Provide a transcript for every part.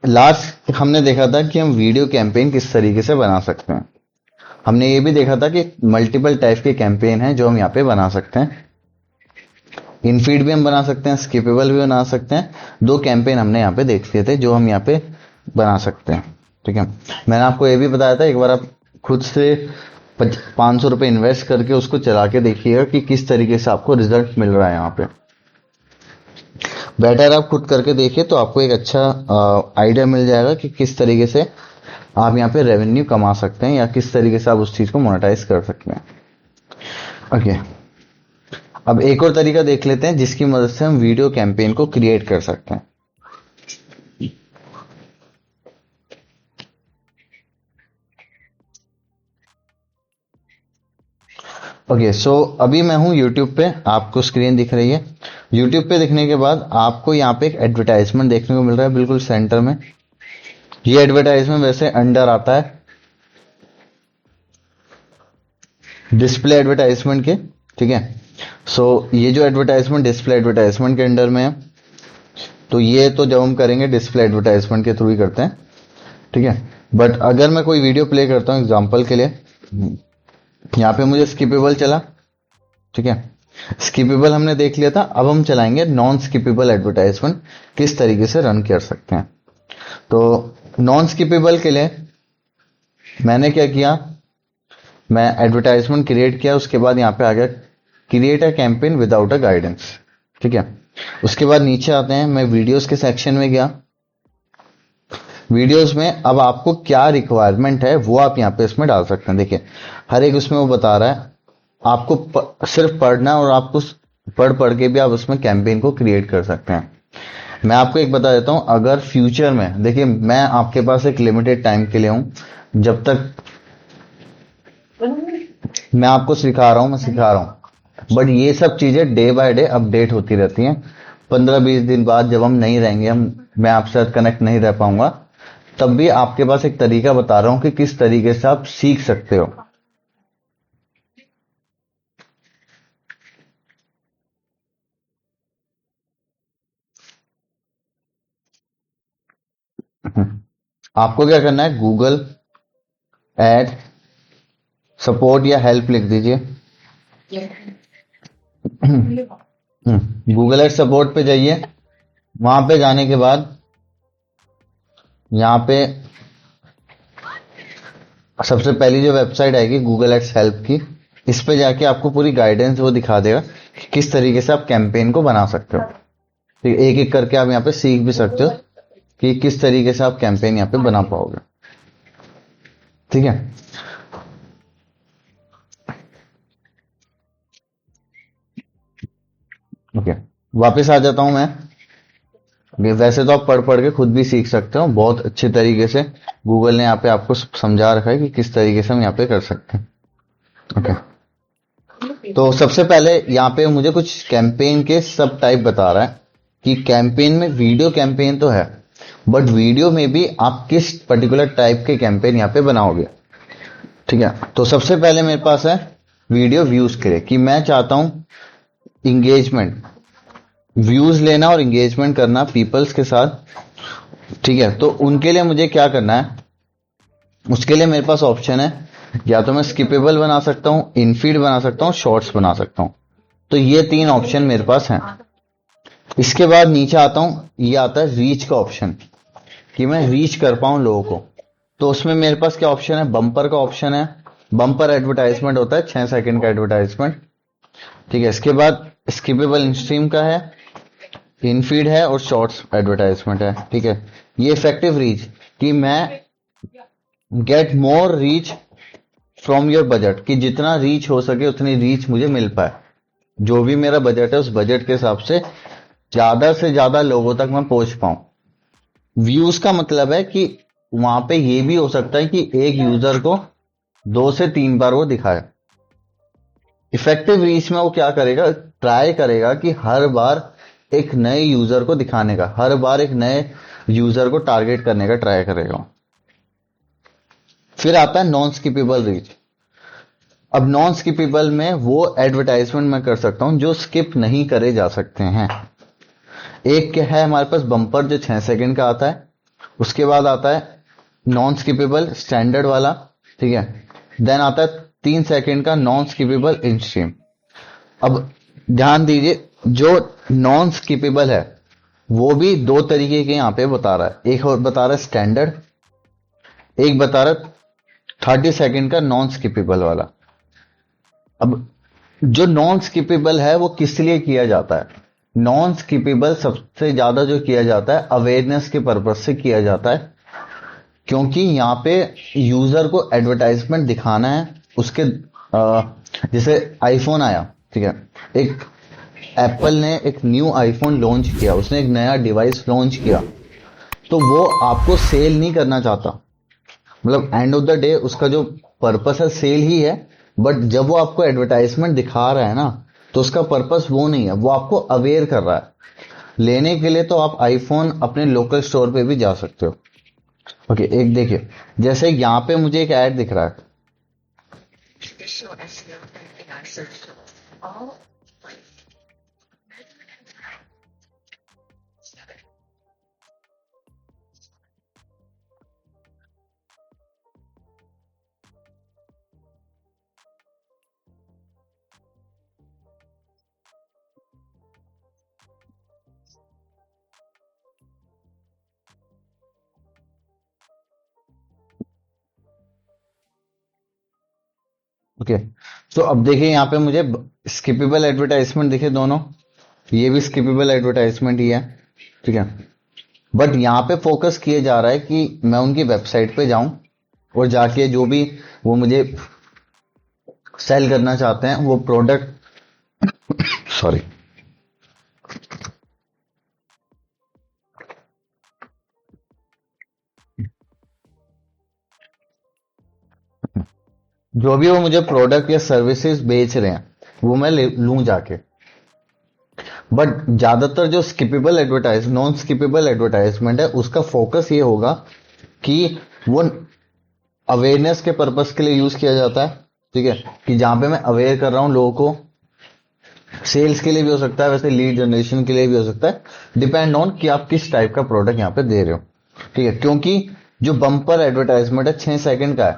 Last हमने देखा था कि हम वीडियो कैंपेन किस तरीके से बना सकते हैं। हमने ये भी देखा था कि मल्टीपल टाइप के कैंपेन हैं जो हम यहाँ पे बना सकते हैं। इनफीड भी हम बना सकते हैं, स्किपेबल भी बना सकते हैं। दो कैंपेन हमने यहाँ पे देख लिए थे जो हम यहाँ पे बना सकते हैं। ठीक है, मैंने आपको ये भी बताया था, एक बार आप खुद से 500 रुपये इन्वेस्ट करके उसको चला के देखिएगा कि किस तरीके से आपको रिजल्ट मिल रहा है। यहाँ पे बेटर आप खुद करके देखिए तो आपको एक अच्छा आइडिया मिल जाएगा कि किस तरीके से आप यहाँ पे रेवेन्यू कमा सकते हैं या किस तरीके से आप उस चीज को मोनेटाइज कर सकते हैं। ओके, अब एक और तरीका देख लेते हैं जिसकी मदद से हम वीडियो कैंपेन को क्रिएट कर सकते हैं। ओके, सो अभी मैं हूं यूट्यूब पे, आपको स्क्रीन दिख रही है। यूट्यूब पे दिखने के बाद आपको यहाँ पे एक एडवर्टाइजमेंट देखने को मिल रहा है बिल्कुल सेंटर में। ये एडवर्टाइजमेंट वैसे अंडर आता है डिस्प्ले एडवर्टाइजमेंट के। ठीक है, सो ये जो एडवर्टाइजमेंट डिस्प्ले एडवर्टाइजमेंट के अंडर में है, तो ये तो जब हम करेंगे डिस्प्ले एडवर्टाइजमेंट के थ्रू ही करते हैं। ठीक है, बट अगर मैं कोई वीडियो प्ले करता हूँ एग्जाम्पल के लिए, यहाँ पे मुझे स्किपेबल चला। ठीक है, स्किपेबल हमने देख लिया था। अब हम चलाएंगे नॉन स्किपेबल एडवर्टाइजमेंट, किस तरीके से रन कर सकते हैं। तो नॉन स्किपेबल के लिए मैंने क्या किया, मैं एडवर्टाइजमेंट क्रिएट किया, उसके बाद यहाँ पे आ गया create a campaign without a guidance. ठीक है, उसके बाद नीचे आते हैं, मैं वीडियोस के सेक्शन में गया। वीडियोस में अब आपको क्या रिक्वायरमेंट है वो आप यहाँ पे इसमें डाल सकते हैं। देखिए हर एक उसमें वो बता रहा है, आपको सिर्फ पढ़ना और आपको पढ़ पढ़ के भी आप उसमें कैंपेन को क्रिएट कर सकते हैं। मैं आपको एक बता देता हूं, अगर फ्यूचर में, देखिए मैं आपके पास एक लिमिटेड टाइम के लिए हूं, जब तक मैं आपको सिखा रहा हूं, मैं सिखा रहा हूं, बट ये सब चीजें डे बाय डे अपडेट होती रहती हैं। 15-20 दिन बाद जब हम नहीं रहेंगे, मैं आपके साथ कनेक्ट नहीं रह पाऊंगा, तब भी आपके पास एक तरीका बता रहा हूं कि किस तरीके से आप सीख सकते हो। आपको क्या करना है, गूगल एड सपोर्ट या हेल्प लिख दीजिए। गूगल एड सपोर्ट पे जाइए। वहां पे जाने के बाद यहाँ पे सबसे पहली जो वेबसाइट आएगी गूगल एड्स हेल्प की, इस पे जाके आपको पूरी गाइडेंस वो दिखा देगा कि किस तरीके से आप कैंपेन को बना सकते हो। ठीक है, एक एक करके आप यहाँ पे सीख भी सकते हो कि किस तरीके से आप कैंपेन यहाँ पे बना पाओगे। ठीक है, ओके, वापस आ जाता हूं मैं। वैसे तो आप पढ़ पढ़ के खुद भी सीख सकते हो बहुत अच्छे तरीके से। गूगल ने यहाँ पे आपको समझा रखा है कि किस तरीके से हम यहाँ पे कर सकते हैं। ओके, तो सबसे पहले यहाँ पे मुझे कुछ कैंपेन के सब टाइप बता रहा है कि कैंपेन में वीडियो कैंपेन तो है, बट वीडियो में भी आप किस पर्टिकुलर टाइप के कैंपेन यहाँ पे बनाओगे। ठीक है, तो सबसे पहले मेरे पास है वीडियो व्यूज के लिए, कि मैं चाहता हूं इंगेजमेंट, व्यूज लेना और इंगेजमेंट करना पीपल्स के साथ। ठीक है, तो उनके लिए मुझे क्या करना है, उसके लिए मेरे पास ऑप्शन है, या तो मैं स्किपेबल बना सकता हूं, इनफीड बना सकता हूं, शॉर्ट्स बना सकता हूं। तो ये तीन ऑप्शन मेरे पास हैं। इसके बाद नीचे आता हूं, ये आता है रीच का ऑप्शन, कि मैं रीच कर पाऊं लोगों को। तो उसमें मेरे पास क्या ऑप्शन है, बम्पर का ऑप्शन है। बम्पर एडवर्टाइजमेंट होता है 6 सेकंड का एडवर्टाइजमेंट। ठीक है, इसके बाद स्किपेबल इन स्ट्रीम का है, इनफीड है और शॉर्ट्स एडवर्टाइजमेंट है। ठीक है, ये इफेक्टिव रीच, कि मैं get more reach from your budget, कि जितना रीच हो सके उतनी रीच मुझे मिल पाए। जो भी मेरा बजट है उस बजट के हिसाब से ज्यादा लोगों तक मैं पहुंच पाऊं। व्यूज का मतलब है कि वहां पे ये भी हो सकता है कि एक यूजर को 2 से 3 बार वो दिखाए। इफेक्टिव रीच में वो क्या करेगा, ट्राई करेगा कि हर बार एक नए यूजर को दिखाने का, हर बार एक नए यूजर को टारगेट करने का ट्राई करेगा। फिर आता है नॉन स्किपेबल रीच। अब नॉन स्किपेबल में वो एडवर्टाइजमेंट मैं कर सकता हूं जो स्किप नहीं करे जा सकते हैं। एक क्या है हमारे पास, बम्पर जो 6 सेकंड का आता है, उसके बाद आता है नॉन स्किपेबल स्टैंडर्ड वाला, ठीक है। देन आता है 3 सेकंड का नॉन स्किपेबल इन स्ट्रीम। अब ध्यान दीजिए, जो नॉन स्किपेबल है वो भी दो तरीके के यहाँ पे बता रहा है। एक और बता रहा है स्टैंडर्ड, एक बता रहा है 30 सेकंड का नॉन स्किपेबल वाला। अब जो नॉन स्किपेबल है वो किस लिए किया जाता है? नॉन स्किपेबल सबसे ज्यादा जो किया जाता है अवेयरनेस के पर्पज से किया जाता है, क्योंकि यहाँ पे यूजर को एडवर्टाइजमेंट दिखाना है उसके जैसे आईफोन आया, ठीक है, एक एप्पल ने एक न्यू आईफोन लॉन्च किया, उसने एक नया डिवाइस लॉन्च किया, तो वो आपको सेल नहीं करना चाहता। मतलब एंड ऑफ द डे उसका जो पर्पस है सेल ही है, बट जब वो आपको एडवर्टाइजमेंट दिखा रहा है ना, तो उसका पर्पस वो नहीं है, वो आपको अवेयर कर रहा है। लेने के लिए तो आप आईफोन अपने लोकल स्टोर पे भी जा सकते हो। ओके, एक देखिए, जैसे यहाँ पे मुझे एक ऐड दिख रहा है, ओके। तो अब देखिए यहाँ पे मुझे स्किपेबल एडवर्टाइजमेंट दिखे दोनों, ये भी स्किपेबल एडवर्टाइजमेंट ही है, ठीक है। बट यहाँ पे फोकस किए जा रहा है कि मैं उनकी वेबसाइट पे जाऊं और जाके जो भी वो मुझे सेल करना चाहते हैं वो प्रोडक्ट, सॉरी, जो भी वो मुझे प्रोडक्ट या सर्विसेज बेच रहे हैं वो मैं लूं जाके। बट ज्यादातर जो skippable advertise non skippable advertisement है उसका फोकस ये होगा कि वो अवेयरनेस के पर्पस के लिए यूज किया जाता है, ठीक है, कि जहां पे मैं अवेयर कर रहा हूं लोगों को, सेल्स के लिए भी हो सकता है, वैसे लीड जनरेशन के लिए भी हो सकता है, डिपेंड ऑन कि आप किस टाइप का प्रोडक्ट यहाँ पे दे रहे हो, ठीक है। क्योंकि जो बम्पर एडवर्टाइजमेंट है 6 सेकंड का है,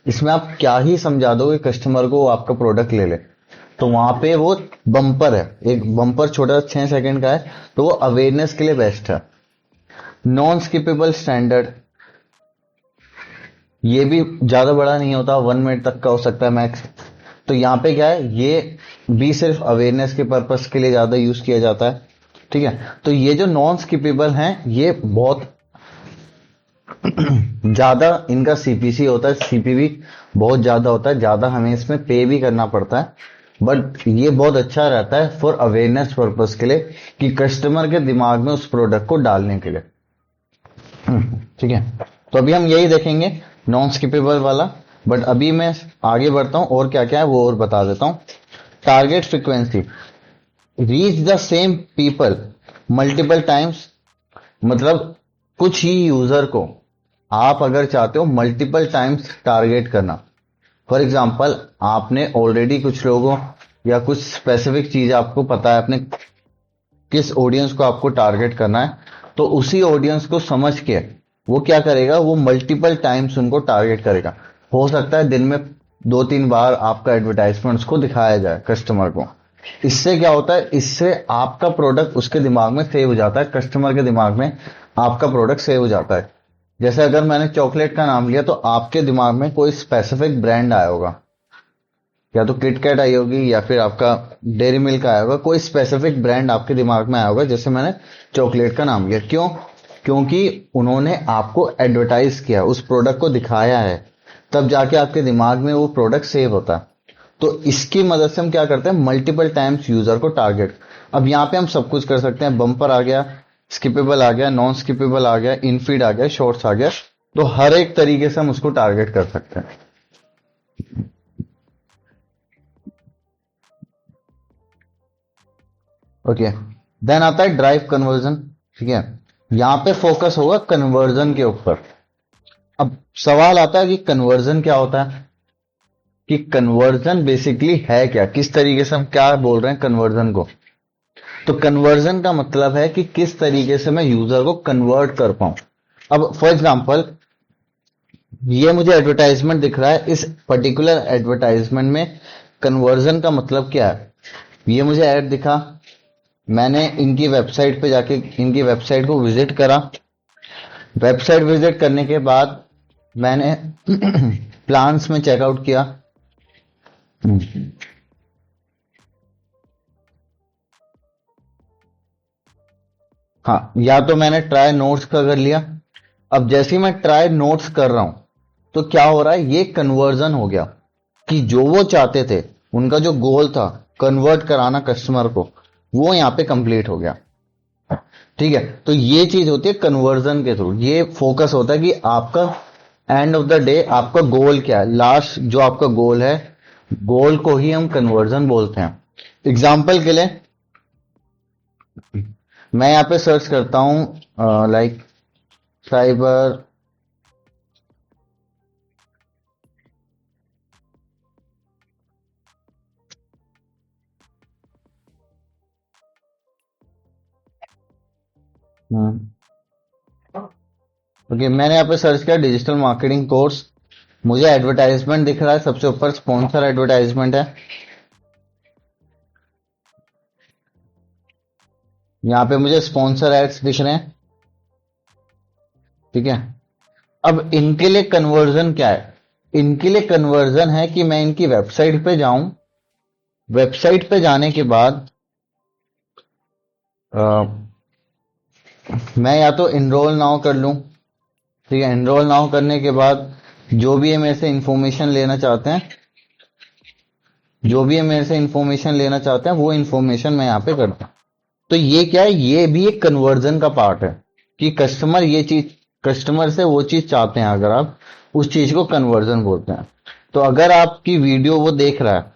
इसमें आप क्या ही समझा दोगे कस्टमर को वो आपका प्रोडक्ट ले ले, तो वहां पे वो बम्पर है, एक बम्पर छोटा 6 सेकंड का है, तो वो अवेयरनेस के लिए बेस्ट है। नॉन स्किपेबल स्टैंडर्ड, ये भी ज्यादा बड़ा नहीं होता, 1 मिनट तक का हो सकता है मैक्स। तो यहाँ पे क्या है, ये भी सिर्फ अवेयरनेस के पर्पस के लिए ज्यादा यूज किया जाता है, ठीक है। तो ये जो नॉन स्किपेबल हैं ये बहुत ज्यादा इनका सीपीसी होता है, सीपीवी बहुत ज्यादा होता है, ज्यादा हमें इसमें पे भी करना पड़ता है, बट ये बहुत अच्छा रहता है फॉर अवेयरनेस पर्पस के लिए, कि कस्टमर के दिमाग में उस प्रोडक्ट को डालने के लिए, ठीक है। तो अभी हम यही देखेंगे नॉन स्किपेबल वाला, बट अभी मैं आगे बढ़ता हूं और क्या क्या है वो और बता देता हूं। Target frequency, reach the same people multiple times, मतलब कुछ ही यूजर को आप अगर चाहते हो मल्टीपल टाइम्स टारगेट करना, फॉर एग्जाम्पल आपने ऑलरेडी कुछ लोगों या कुछ स्पेसिफिक चीज आपको पता है अपने किस ऑडियंस को आपको टारगेट करना है, तो उसी ऑडियंस को समझ के वो क्या करेगा, वो मल्टीपल टाइम्स उनको टारगेट करेगा। हो सकता है दिन में 2-3 बार आपका एडवर्टाइजमेंट उसको दिखाया जाए कस्टमर को। इससे क्या होता है, इससे आपका प्रोडक्ट उसके दिमाग में सेव हो जाता है, कस्टमर के दिमाग में आपका प्रोडक्ट सेव हो जाता है। जैसे अगर मैंने चॉकलेट का नाम लिया तो आपके दिमाग में कोई स्पेसिफिक ब्रांड आया होगा, या तो किटकैट आई होगी या फिर आपका डेयरी मिल्क आया होगा, कोई स्पेसिफिक ब्रांड आपके दिमाग में आया होगा, जैसे मैंने चॉकलेट का नाम लिया। क्यों? क्योंकि उन्होंने आपको एडवर्टाइज किया, उस प्रोडक्ट को दिखाया है, तब जाके आपके दिमाग में वो प्रोडक्ट सेव होता है। तो इसकी मदद से हम क्या करते हैं, मल्टीपल टाइम्स यूजर को टारगेट। अब यहाँ पे हम सब कुछ कर सकते हैं, बम्पर आ गया, स्किपेबल आ गया, नॉन स्किपेबल आ गया, इनफीड आ गया, शॉर्ट्स आ गया, तो हर एक तरीके से हम उसको टारगेट कर सकते हैं। ओके, देन आता है ड्राइव कन्वर्जन, ठीक है। यहां पे फोकस होगा कन्वर्जन के ऊपर। अब सवाल आता है कि कन्वर्जन क्या होता है, कि कन्वर्जन बेसिकली है क्या, किस तरीके से हम क्या बोल रहे हैं कन्वर्जन को। तो कन्वर्जन का मतलब है कि किस तरीके से मैं यूजर को कन्वर्ट कर पाऊं। अब फॉर एग्जांपल ये मुझे एडवर्टाइजमेंट दिख रहा है, इस पर्टिकुलर एडवर्टाइजमेंट में कन्वर्जन का मतलब क्या है। ये मुझे ऐड दिखा, मैंने इनकी वेबसाइट पे जाके इनकी वेबसाइट को विजिट करा। वेबसाइट विजिट करने के बाद मैंने प्लान्स में चेकआउट किया। हाँ, या तो मैंने ट्राई नोट्स का कर लिया। अब जैसे ही मैं ट्राई नोट्स कर रहा हूं तो क्या हो रहा है, ये कन्वर्जन हो गया कि जो वो चाहते थे, उनका जो गोल था कन्वर्ट कराना कस्टमर को, वो यहाँ पे कंप्लीट हो गया। ठीक है, तो ये चीज होती है कन्वर्जन के थ्रू। ये फोकस होता है कि आपका एंड ऑफ द डे आपका गोल क्या है, लास्ट जो आपका गोल है, गोल को ही हम कन्वर्जन बोलते हैं। एग्जाम्पल के लिए मैं यहाँ पे सर्च करता हूं लाइक साइबर ओके, मैंने यहाँ पे सर्च किया डिजिटल मार्केटिंग कोर्स। मुझे एडवर्टाइजमेंट दिख रहा है, सबसे ऊपर स्पॉन्सर एडवर्टाइजमेंट है। यहाँ पे मुझे स्पॉन्सर एड्स दिख रहे हैं। ठीक है, अब इनके लिए कन्वर्जन क्या है, इनके लिए कन्वर्जन है कि मैं इनकी वेबसाइट पे जाऊं, वेबसाइट पे जाने के बाद अ, मैं या तो इनरोल नाउ कर लूं। ठीक है, इनरोल नाउ करने के बाद जो भी ये मेरे से इंफॉर्मेशन लेना चाहते हैं, जो भी ये मेरे से इंफॉर्मेशन लेना चाहते हैं वो इंफॉर्मेशन मैं यहाँ पे करता हूँ। तो ये क्या है, ये भी एक कन्वर्जन का पार्ट है कि कस्टमर ये चीज, कस्टमर से वो चीज चाहते हैं, अगर आप उस चीज को कन्वर्जन बोलते हैं। तो अगर आपकी वीडियो वो देख रहा है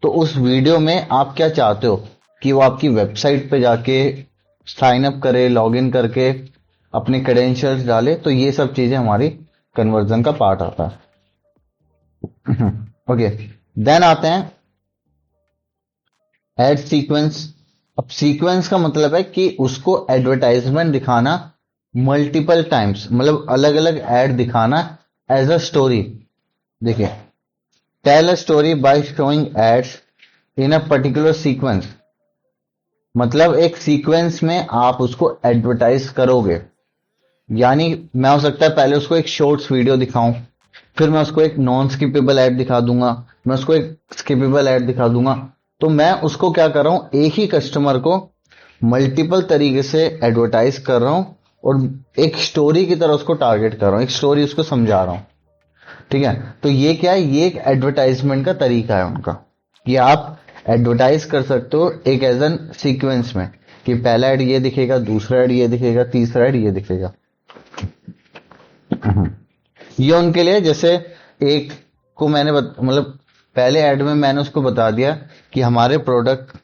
तो उस वीडियो में आप क्या चाहते हो कि वो आपकी वेबसाइट पे जाके साइन अप करे, लॉग इन करके अपने क्रेडेंशियल्स डाले, तो ये सब चीजें हमारी कन्वर्जन का पार्ट आता है। ओके, देन आते हैं एड सीक्वेंस। अब सीक्वेंस का मतलब है कि उसको एडवर्टाइजमेंट दिखाना मल्टीपल टाइम्स, मतलब अलग अलग एड दिखाना एज अ स्टोरी। देखिए, tell a story by showing ads in a particular sequence, मतलब एक सीक्वेंस में आप उसको एडवर्टाइज करोगे। यानी मैं हो सकता है पहले उसको एक शॉर्ट्स वीडियो दिखाऊं, फिर मैं उसको एक नॉन स्किपेबल ऐड दिखा दूंगा, मैं उसको एक स्किपेबल ऐड दिखा दूंगा। तो मैं उसको क्या कर रहा हूं, एक ही कस्टमर को मल्टीपल तरीके से एडवर्टाइज कर रहा हूं और एक स्टोरी की तरह उसको टारगेट कर रहा हूं, एक स्टोरी उसको समझा रहा हूं। ठीक है, तो ये क्या है, ये एक एडवर्टाइजमेंट का तरीका है उनका कि आप एडवर्टाइज कर सकते हो एक एज एन सीक्वेंस में, कि पहला ऐड ये दिखेगा, दूसरा ऐड ये दिखेगा, तीसरा ऐड ये दिखेगा। ये उनके लिए, जैसे एक को मैंने मतलब पहले ऐड में मैंने उसको बता दिया कि हमारे प्रोडक्ट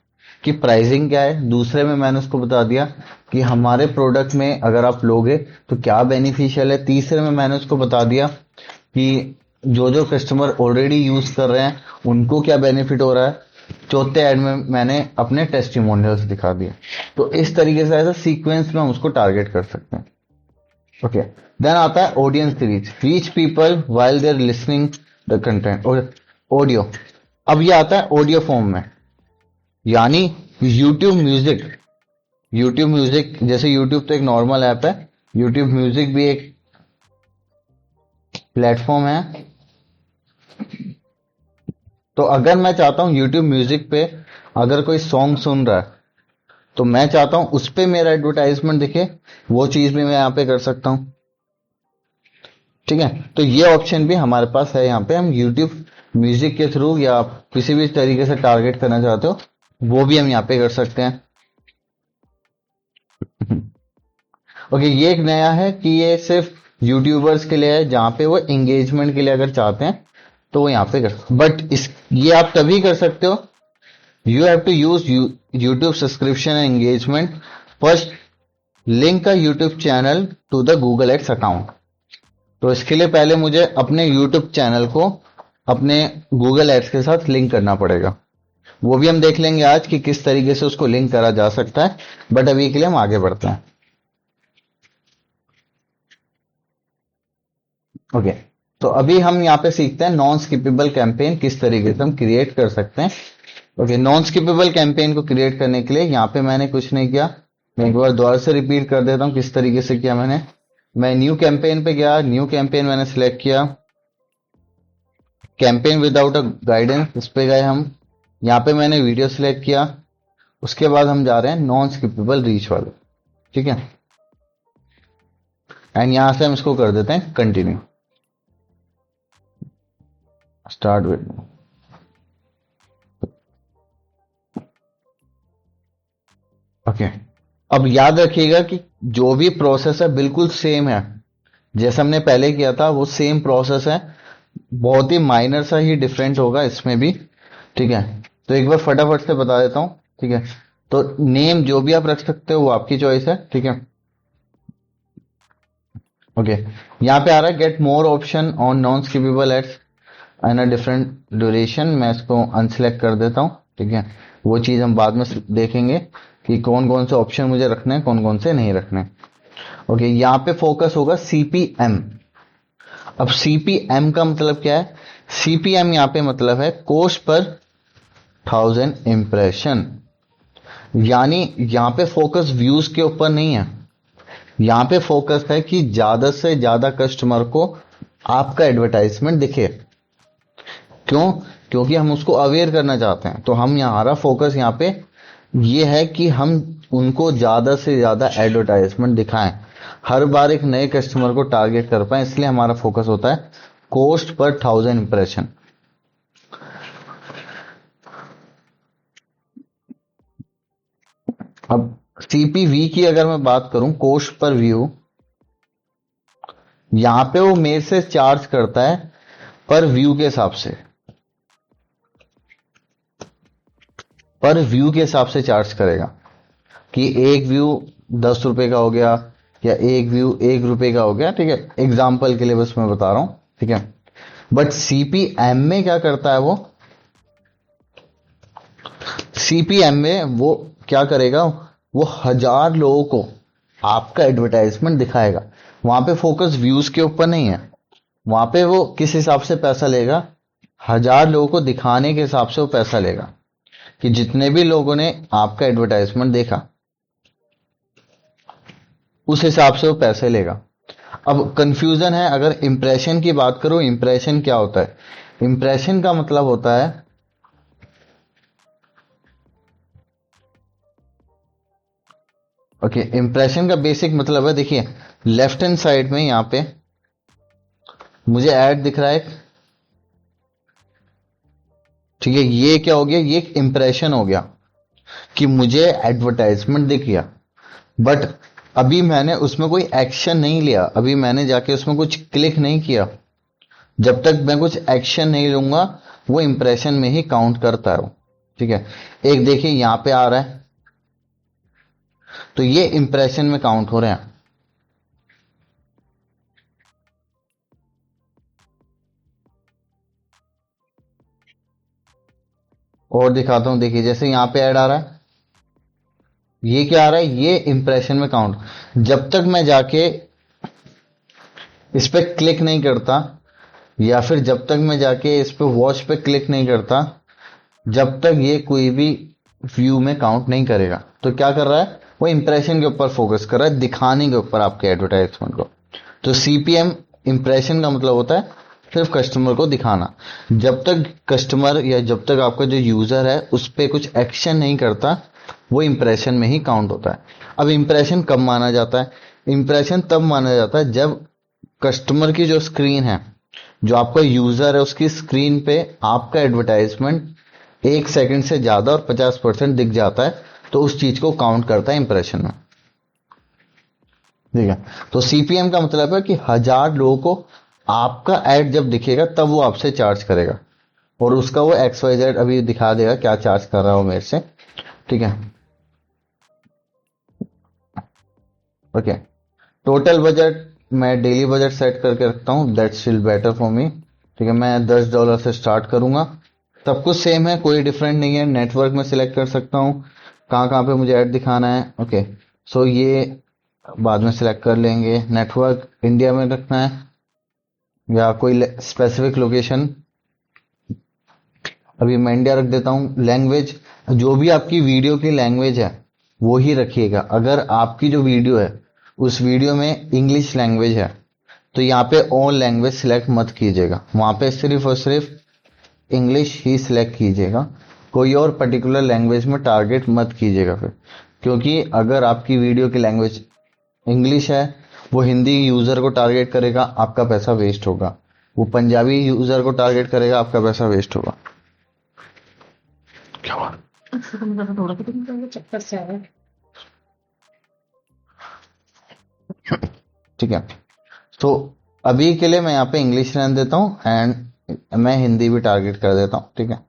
की प्राइसिंग क्या है, दूसरे में मैंने उसको बता दिया कि हमारे प्रोडक्ट में अगर आप लोगे तो क्या बेनिफिशियल है, तीसरे में मैंने उसको बता दिया कि जो जो कस्टमर ऑलरेडी यूज कर रहे हैं उनको क्या बेनिफिट हो रहा है, चौथे ऐड में मैंने अपने टेस्टिमोनियल्स दिखा दिए। तो इस तरीके से ऐसा सीक्वेंस में हम उसको टारगेट कर सकते हैं। ओके, देन आता है audience reach, reach people while there listening the content और ऑडियो। अब ये आता है ऑडियो फॉर्म में, यानी यूट्यूब म्यूजिक। यूट्यूब म्यूजिक, जैसे यूट्यूब तो एक नॉर्मल ऐप है, यूट्यूब म्यूजिक भी एक प्लेटफॉर्म है। तो अगर मैं चाहता हूं यूट्यूब म्यूजिक पे अगर कोई सॉन्ग सुन रहा है तो मैं चाहता हूं उस पे मेरा एडवर्टाइजमेंट दिखे, वो चीज भी मैं यहाँ पे कर सकता हूं। ठीक है, तो ये ऑप्शन भी हमारे पास है यहाँ पे, हम यूट्यूब म्यूजिक के थ्रू या आप किसी भी तरीके से टारगेट करना चाहते हो वो भी हम यहाँ पे कर सकते हैं। ओके, ये एक नया है कि ये सिर्फ यूट्यूबर्स के लिए है, जहां पे वो एंगेजमेंट के लिए अगर चाहते हैं तो वो यहाँ पे कर, बट इस ये आप तभी कर सकते हो, you have to use YouTube subscription and engagement first, link का YouTube channel to the Google ads account. तो इसके लिए पहले मुझे अपने यूट्यूब चैनल को अपने गूगल एड्स के साथ लिंक करना पड़ेगा। वो भी हम देख लेंगे आज कि किस तरीके से उसको लिंक करा जा सकता है, बट अभी के लिए हम आगे बढ़ते हैं। ओके, तो अभी हम यहाँ पे सीखते हैं नॉन स्किपेबल कैंपेन किस तरीके से हम क्रिएट कर सकते हैं। ओके, नॉन स्किपेबल कैंपेन को क्रिएट करने के लिए यहाँ पे मैंने कुछ नहीं किया। मैं एक बार दोबारा से रिपीट कर देता हूँ किस तरीके से किया मैंने। मैं न्यू कैंपेन पे गया, न्यू कैंपेन मैंने सिलेक्ट किया, कैंपेन विदाउट अ गाइडेंस इस पे गए हम। यहाँ पे मैंने वीडियो सिलेक्ट किया, उसके बाद हम जा रहे हैं नॉन स्किपेबल रीच वाले। ठीक है, एंड यहाँ से हम इसको कर देते हैं कंटिन्यू, स्टार्ट विद। ओके, अब याद रखिएगा कि जो भी प्रोसेस है बिल्कुल सेम है, जैसे हमने पहले किया था वो सेम प्रोसेस है, बहुत ही माइनर सा ही डिफरेंट होगा इसमें भी। ठीक है, तो एक बार फटाफट से बता देता हूँ। ठीक है, तो नेम जो भी आप रख सकते हो वो आपकी चॉइस है। ठीक है, ओके, यहाँ पे आ रहा है get more option on non skippable ads and a different duration, मैं इसको अनसेलेक्ट कर देता हूँ। ठीक है, वो चीज हम बाद में देखेंगे कि कौन कौन से ऑप्शन मुझे रखने हैं, कौन कौन से नहीं रखने। ओके, यहाँ पे फोकस होगा सीपीएम। अब सीपीएम का मतलब क्या है? सीपीएम यहाँ पे मतलब है कोस्ट पर 1000 इम्प्रेशन। यानी यहाँ पे फोकस व्यूज के ऊपर नहीं है, यहाँ पे फोकस है कि ज्यादा से ज्यादा कस्टमर को आपका एडवर्टाइजमेंट दिखे। क्यों? क्योंकि हम उसको अवेयर करना चाहते हैं। तो हम हमारा फोकस यहाँ पे ये है कि हम उनको ज्यादा से ज्यादा एडवर्टाइजमेंट दिखाएं, हर बार एक नए कस्टमर को टारगेट कर पाए, इसलिए हमारा फोकस होता है कोस्ट पर 1000 इम्प्रेशन। अब सीपीवी की अगर मैं बात करूं, कोस्ट पर व्यू, यहां पे वो मेरे से चार्ज करता है पर व्यू के हिसाब से, पर व्यू के हिसाब से चार्ज करेगा कि एक व्यू 10 रुपए का हो गया या एक व्यू 1 रुपए का हो गया। ठीक है, एग्जाम्पल के लिए बस मैं बता रहा हूं। ठीक है, बट सीपीएम में क्या करता है वो? सीपीएम में वो क्या करेगा? वो 1000 लोगों को आपका एडवर्टाइजमेंट दिखाएगा। वहां पे फोकस व्यूज के ऊपर नहीं है, वहां पे वो किस हिसाब से पैसा लेगा? 1000 लोगों को दिखाने के हिसाब से वो पैसा लेगा, कि जितने भी लोगों ने आपका एडवर्टाइजमेंट देखा उस हिसाब से वो पैसे लेगा। अब कंफ्यूजन है, अगर इंप्रेशन की बात करो, इंप्रेशन क्या होता है? इंप्रेशन का मतलब होता है, ओके, इंप्रेशन का बेसिक मतलब है, देखिए लेफ्ट हैंड साइड में यहाँ पे मुझे ऐड दिख रहा है। ठीक है, ये क्या हो गया? ये एक इंप्रेशन हो गया कि मुझे एडवर्टाइजमेंट दिख गया, बट अभी मैंने उसमें कोई एक्शन नहीं लिया, अभी मैंने जाके उसमें कुछ क्लिक नहीं किया। जब तक मैं कुछ एक्शन नहीं लूंगा वो इंप्रेशन में ही काउंट करता है। ठीक है, एक देखिए यहां पे आ रहा है, तो ये इंप्रेशन में काउंट हो रहे हैं। और दिखाता हूं, देखिए जैसे यहां पे ऐड आ रहा है, ये क्या आ रहा है? ये इंप्रेशन में काउंट। जब तक मैं जाके इस पे क्लिक नहीं करता, या फिर जब तक मैं जाके इस पे वॉच पे क्लिक नहीं करता, जब तक ये कोई भी व्यू में काउंट नहीं करेगा। तो क्या कर रहा है? वो इंप्रेशन के ऊपर फोकस कर रहा है, दिखाने के ऊपर आपके एडवर्टाइजमेंट को। तो सीपीएम इंप्रेशन का मतलब होता है सिर्फ कस्टमर को दिखाना। जब तक कस्टमर या जब तक आपका जो यूजर है उस पर कुछ एक्शन नहीं करता, वो इंप्रेशन में ही काउंट होता है। अब इंप्रेशन कब माना जाता है? इंप्रेशन तब माना जाता है जब कस्टमर की जो स्क्रीन है, जो आपका यूजर है, उसकी स्क्रीन पे आपका एडवर्टाइजमेंट 1 सेकंड से ज्यादा और 50% दिख जाता है, तो उस चीज को काउंट करता है इंप्रेशन में। ठीक है, तो सीपीएम का मतलब है कि 1000 लोगों को आपका एड जब दिखेगा तब वो आपसे चार्ज करेगा, और उसका वो XYZ अभी दिखा देगा क्या चार्ज कर रहा हो मेरे से। ठीक है, ओके, टोटल बजट मैं डेली बजट सेट करके रखता हूँ, that still better for me. ठीक है, मैं $10 से स्टार्ट करूंगा। सब कुछ सेम है, कोई डिफरेंट नहीं है। नेटवर्क में सिलेक्ट कर सकता हूँ कहाँ कहाँ पे मुझे ऐड दिखाना है। ओके, सो ये बाद में सिलेक्ट कर लेंगे। नेटवर्क इंडिया में रखना है, या कोई स्पेसिफिक लोकेशन, अभी मैं इंडिया रख देता हूँ। लैंग्वेज, जो भी आपकी वीडियो की लैंग्वेज है वो ही रखिएगा। अगर आपकी जो वीडियो है उस वीडियो में इंग्लिश लैंग्वेज है तो यहाँ पे ऑल लैंग्वेज सिलेक्ट मत कीजिएगा, वहां पे सिर्फ और सिर्फ इंग्लिश ही सिलेक्ट कीजिएगा। कोई और पर्टिकुलर लैंग्वेज में टारगेट मत कीजिएगा फिर, क्योंकि अगर आपकी वीडियो की लैंग्वेज इंग्लिश है, वो हिंदी यूजर को टारगेट करेगा, आपका पैसा वेस्ट होगा। वो पंजाबी यूजर को टारगेट करेगा, आपका पैसा वेस्ट होगा। क्या हुआ? चक्कर से आ रहा है। ठीक है, तो अभी के लिए मैं यहाँ पे इंग्लिश रहने देता हूँ एंड मैं हिंदी भी टारगेट कर देता हूँ। ठीक है,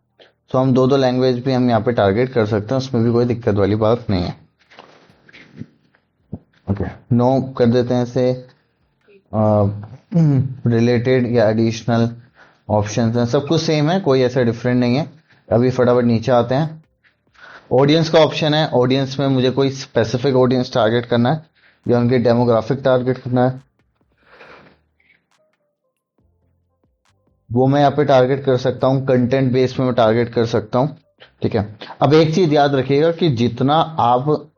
तो हम दो दो लैंग्वेज भी हम यहाँ पे टारगेट कर सकते हैं, उसमें भी कोई दिक्कत वाली बात नहीं है। ओके, नो कर देते हैं इसे। रिलेटेड या एडिशनल ऑप्शंस हैं, सब कुछ सेम है, कोई ऐसा डिफरेंट नहीं है। अभी फटाफट नीचे आते हैं। ऑडियंस का ऑप्शन है, ऑडियंस में मुझे कोई स्पेसिफिक ऑडियंस टारगेट करना है या उनके डेमोग्राफिक टारगेट करना है, वो मैं यहाँ पे टारगेट कर सकता हूँ। कंटेंट बेस में मैं टारगेट कर सकता हूँ। ठीक है, अब एक चीज याद रखिएगा कि जितना आप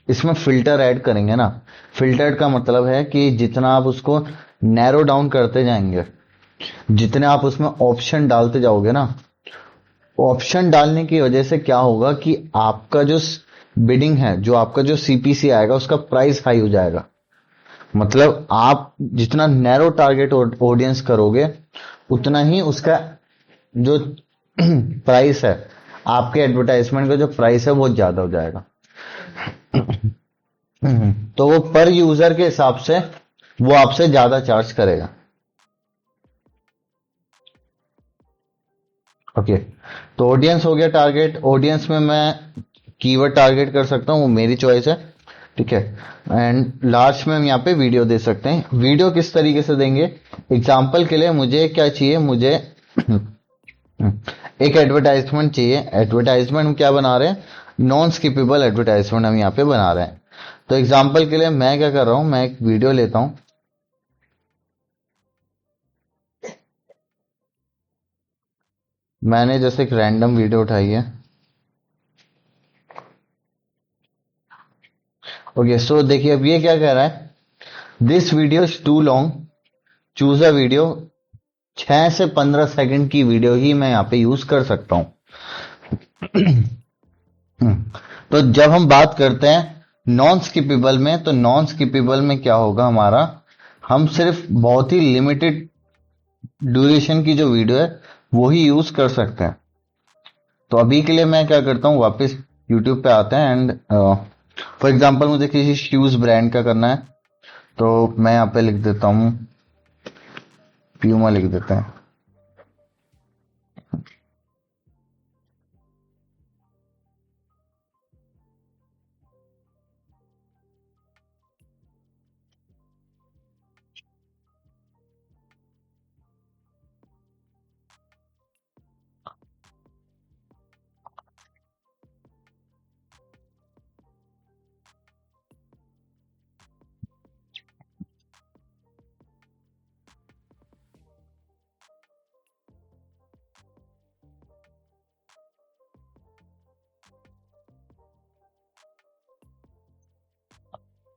इसमें फिल्टर ऐड करेंगे ना, फिल्टर का मतलब है कि जितना आप उसको नैरो डाउन करते जाएंगे, जितने आप उसमें ऑप्शन डालते जाओगे ना, ऑप्शन डालने की वजह से क्या होगा कि आपका जो बिडिंग है, जो आपका जो सीपीसी आएगा, उसका प्राइस हाई हो जाएगा। मतलब आप जितना नैरो टारगेट ऑडियंस करोगे उतना ही उसका जो प्राइस है, आपके एडवर्टाइजमेंट का जो प्राइस है वो ज्यादा हो जाएगा। तो वो पर यूजर के हिसाब से वो आपसे ज्यादा चार्ज करेगा। ओके, तो ऑडियंस हो गया टारगेट। ऑडियंस में मैं कीवर्ड टारगेट कर सकता हूँ, वो मेरी चॉइस है। ठीक है, एंड लास्ट में हम यहाँ पे वीडियो दे सकते हैं। वीडियो किस तरीके से देंगे, एग्जाम्पल के लिए मुझे क्या चाहिए, मुझे एक एडवर्टाइजमेंट चाहिए। एडवर्टाइजमेंट हम क्या बना रहे हैं, नॉन स्किपेबल एडवर्टाइजमेंट हम यहाँ पे बना रहे हैं। तो एग्जाम्पल के लिए मैं क्या कर रहा हूं, मैं एक वीडियो लेता हूं। मैंने जैसे एक रैंडम वीडियो उठाई है। ओके, सो देखिए अब ये क्या कह रहा है, this video is too long, choose a video. 6 से 15 सेकंड की वीडियो ही मैं यहाँ पे यूज कर सकता हूँ। तो जब हम बात करते हैं नॉन स्किपेबल में, तो नॉन स्किपेबल में क्या होगा हमारा, हम सिर्फ बहुत ही लिमिटेड ड्यूरेशन की जो वीडियो है वो ही यूज कर सकते हैं। तो अभी के लिए मैं क्या करता हूँ, वापस यूट्यूब पे आते हैं एंड फॉर एग्जांपल मुझे किसी शूज ब्रांड का करना है, तो मैं यहाँ पे लिख देता हूँ प्यूमा, लिख देते हैं।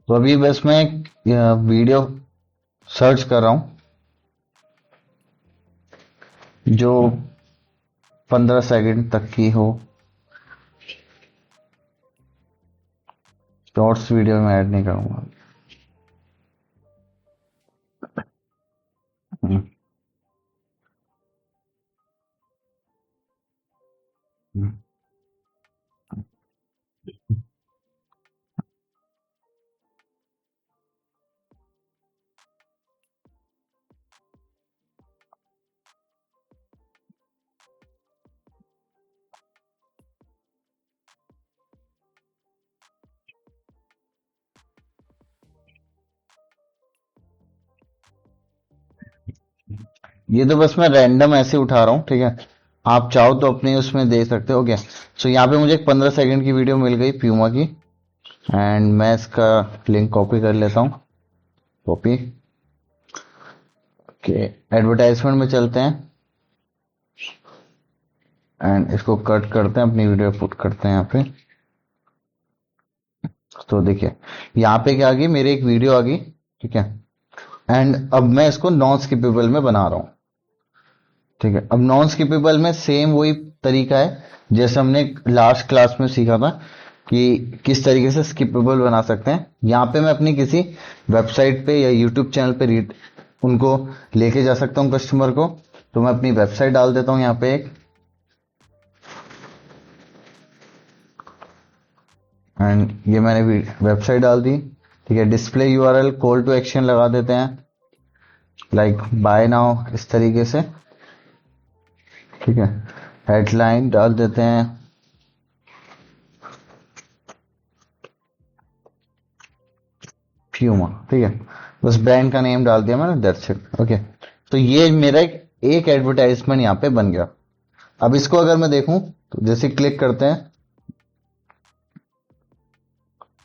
तो अभी बस मैं एक वीडियो सर्च कर रहा हूँ जो 15 सेकंड तक की हो। शॉर्ट्स वीडियो में ऐड नहीं करूंगा। हम्म, हम्म। ये तो बस मैं रैंडम ऐसे उठा रहा हूँ। ठीक है, आप चाहो तो अपने उसमें दे सकते हो। ओके, सो यहाँ पे मुझे एक 15 सेकंड की वीडियो मिल गई प्यूमा की, एंड मैं इसका लिंक कॉपी कर लेता हूँ। कॉपी। ओके, एडवर्टाइजमेंट में चलते हैं एंड इसको कट करते हैं, अपनी वीडियो पुट करते हैं यहाँ पे। तो देखिए यहाँ पे क्या आ गई, मेरी एक वीडियो आ गई, ठीक है। एंड अब मैं इसको नॉन स्किपेबल में बना रहा हूँ, ठीक है। अब नॉन स्किपेबल में सेम वही तरीका है जैसे हमने लास्ट क्लास में सीखा था कि किस तरीके से स्किपेबल बना सकते हैं। यहाँ पे मैं अपनी किसी वेबसाइट पे या यूट्यूब चैनल पे रीड उनको लेके जा सकता हूँ कस्टमर को। तो मैं अपनी वेबसाइट डाल देता हूँ यहाँ पे एक, एंड ये मैंने वेबसाइट डाल दी, ठीक है। Display URL call to action लगा देते हैं, लाइक बाय नाउ, इस तरीके से, ठीक है। हेडलाइन डाल देते हैं प्यूमा, ठीक है। बस ब्रांड का नेम डाल दिया मैंने, दैट्स इट, ओके। तो ये मेरा एक एडवर्टाइजमेंट यहाँ पे बन गया। अब इसको अगर मैं देखूं तो जैसे क्लिक करते हैं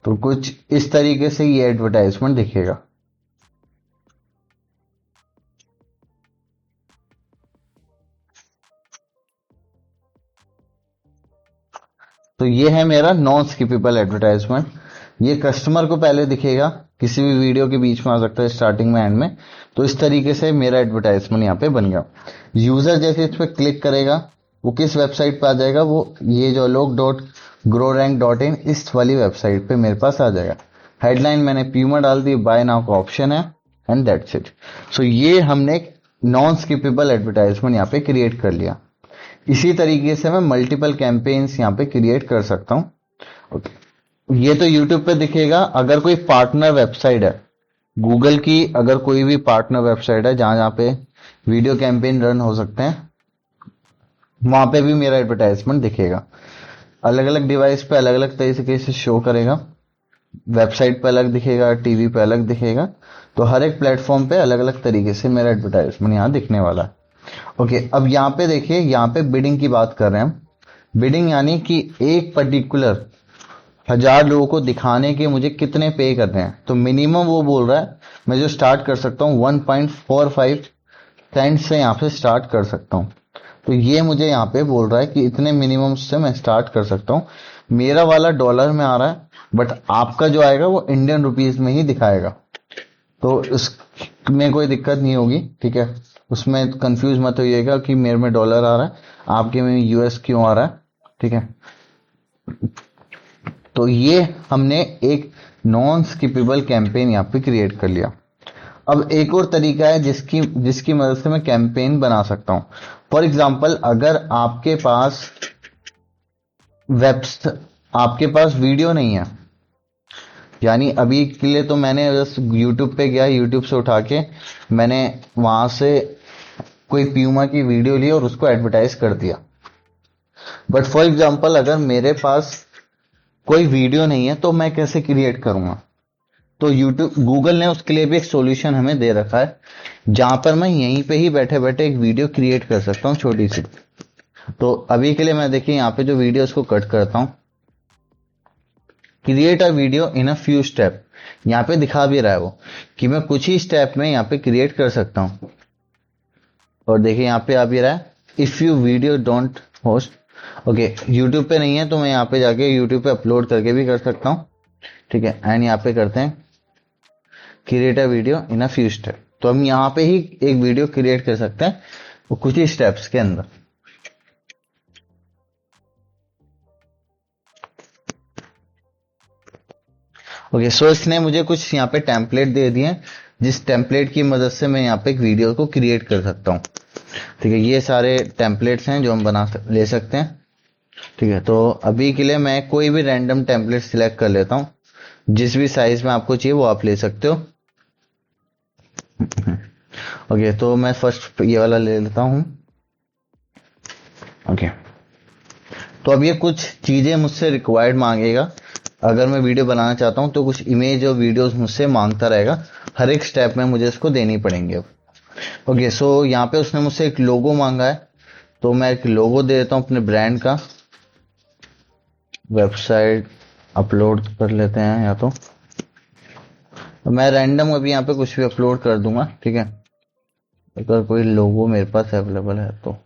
तो कुछ इस तरीके से ये एडवर्टाइजमेंट दिखेगा। तो ये है मेरा नॉन स्किपेबल एडवर्टाइजमेंट। ये कस्टमर को पहले दिखेगा, किसी भी वीडियो के बीच में आ सकता है, स्टार्टिंग में, एंड में। तो इस तरीके से मेरा एडवर्टाइजमेंट यहाँ पे बन गया। यूजर जैसे इस पर क्लिक करेगा वो किस वेबसाइट पे आ जाएगा, वो ये जो log.growrank.in इस वाली वेबसाइट पे मेरे पास आ जाएगा। हेडलाइन मैंने प्यूमा डाल दी, बाय नाउ का ऑप्शन है, एंड दैट्स इट। सो ये हमने एक नॉन स्किपेबल एडवर्टाइजमेंट यहाँ पे क्रिएट कर लिया। इसी तरीके से मैं मल्टीपल कैंपेन्स यहाँ पे क्रिएट कर सकता हूँ, ओके। ये तो यूट्यूब पे दिखेगा। अगर कोई पार्टनर वेबसाइट है गूगल की, अगर कोई भी पार्टनर वेबसाइट है जहां जहां पे वीडियो कैंपेन रन हो सकते हैं, वहां पे भी मेरा एडवर्टाइजमेंट दिखेगा। अलग अलग डिवाइस पे अलग अलग तरीके से शो करेगा, वेबसाइट पे अलग दिखेगा, टीवी पे अलग दिखेगा। तो हर एक प्लेटफॉर्म पे अलग अलग तरीके से मेरा एडवर्टाइजमेंट यहाँ दिखने वाला है, ओके। अब यहाँ पे देखिए, यहाँ पे बिडिंग की बात कर रहे हैं हम। बिडिंग यानी कि एक पर्टिकुलर 1000 लोगों को दिखाने के मुझे कितने पे करने हैं। तो मिनिमम वो बोल रहा है मैं जो स्टार्ट कर सकता हूँ 1.45 सेंट से यहाँ पे स्टार्ट कर सकता हूँ। तो ये मुझे यहाँ पे बोल रहा है कि इतने मिनिमम से मैं स्टार्ट कर सकता हूँ। मेरा वाला डॉलर में आ रहा है, बट आपका जो आएगा वो इंडियन रुपीज में ही दिखाएगा। तो इसमें कोई दिक्कत नहीं होगी, ठीक है। उसमें कंफ्यूज मत होइएगा कि मेरे में डॉलर आ रहा है, आपके में यूएस क्यों आ रहा है, ठीक है। तो ये हमने एक नॉन स्किपेबल कैंपेन यहाँ पे क्रिएट कर लिया। अब एक और तरीका है जिसकी जिसकी मदद से मैं कैंपेन बना सकता हूं। फॉर एग्जाम्पल, अगर आपके पास वीडियो नहीं है, यानी अभी के लिए तो मैंने बस यूट्यूब पे गया, यूट्यूब से उठा के मैंने वहां से कोई प्यूमा की वीडियो ली और उसको एडवर्टाइज कर दिया। बट फॉर एग्जाम्पल, अगर मेरे पास कोई वीडियो नहीं है तो मैं कैसे क्रिएट करूंगा। तो यूट्यूब गूगल ने उसके लिए भी एक सॉल्यूशन हमें दे रखा है, जहां पर मैं यहीं पे ही बैठे बैठे एक वीडियो क्रिएट कर सकता हूँ, छोटी सी। तो अभी के लिए मैं देखिए यहाँ पे जो वीडियो को कट करता हूँ, create a video in a few step, यहाँ पे दिखा भी रहा है वो कि मैं कुछ ही स्टेप में यहाँ पे क्रिएट कर सकता हूँ। और देखिए यहाँ पे आ भी रहा है, if you video don't host, okay. YouTube पे नहीं है तो मैं यहाँ पे जाके यूट्यूब पे अपलोड करके भी कर सकता हूँ, ठीक है। एंड यहाँ पे करते हैं create a video in a few step. तो हम यहाँ पे ही एक वीडियो क्रिएट कर सकते हैं वो कुछ ही स्टेप्स के अंदर। ओके, सो इसने मुझे कुछ यहाँ पे टेम्पलेट दे दिए हैं, जिस टेम्पलेट की मदद से मैं यहाँ पे एक वीडियो को क्रिएट कर सकता हूँ, ठीक है। ये सारे टेम्पलेट्स हैं जो हम ले सकते हैं, ठीक है। तो अभी के लिए मैं कोई भी रैंडम टेम्पलेट सिलेक्ट कर लेता हूँ, जिस भी साइज में आपको चाहिए वो आप ले सकते हो, ओके। तो मैं फर्स्ट ये वाला ले लेता हूँ, ओके। तो अब ये कुछ चीजें मुझसे रिक्वायर्ड मांगेगा। अगर मैं वीडियो बनाना चाहता हूँ तो कुछ इमेज और वीडियोस मुझसे मांगता रहेगा, हर एक स्टेप में मुझे इसको देनी पड़ेंगे। अब ओके, सो यहाँ पे उसने मुझसे एक लोगो मांगा है, तो मैं एक लोगो दे देता हूँ अपने ब्रांड का। वेबसाइट अपलोड कर लेते हैं, या तो मैं रैंडम अभी यहाँ पे कुछ भी अपलोड कर दूंगा, ठीक है। अगर कोई लोगो मेरे पास अवेलेबल है तो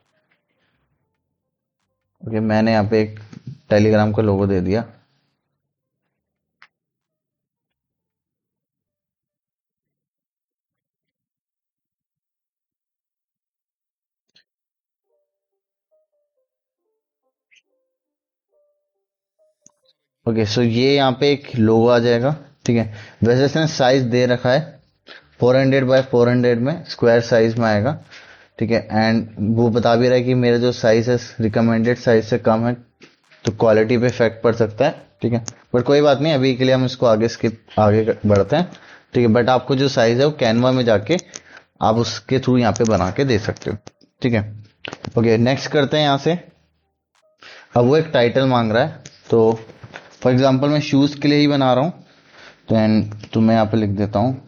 ओके, मैंने यहाँ पे एक टेलीग्राम का लोगो दे दिया। ओके, सो ये यहाँ पे एक लोगो आ जाएगा। ठीक है, वैसे इसने साइज दे रखा है 400 बाय 400 में स्क्वायर साइज में आएगा। ठीक है, एंड वो बता भी रहा है कि मेरा जो साइज है रिकमेंडेड साइज से कम है, तो क्वालिटी पे इफेक्ट पड़ सकता है। ठीक है, बट कोई बात नहीं, अभी के लिए हम इसको आगे बढ़ते हैं। ठीक है, बट आपको जो साइज है वो कैनवा में जाके आप उसके थ्रू यहाँ पे बना के दे सकते हो। ठीक है, ओके, नेक्स्ट करते हैं यहाँ से। अब वो एक टाइटल मांग रहा है, तो फॉर एग्जांपल मैं शूज के लिए ही बना रहा हूँ, तो मैं यहाँ पे लिख देता हूँ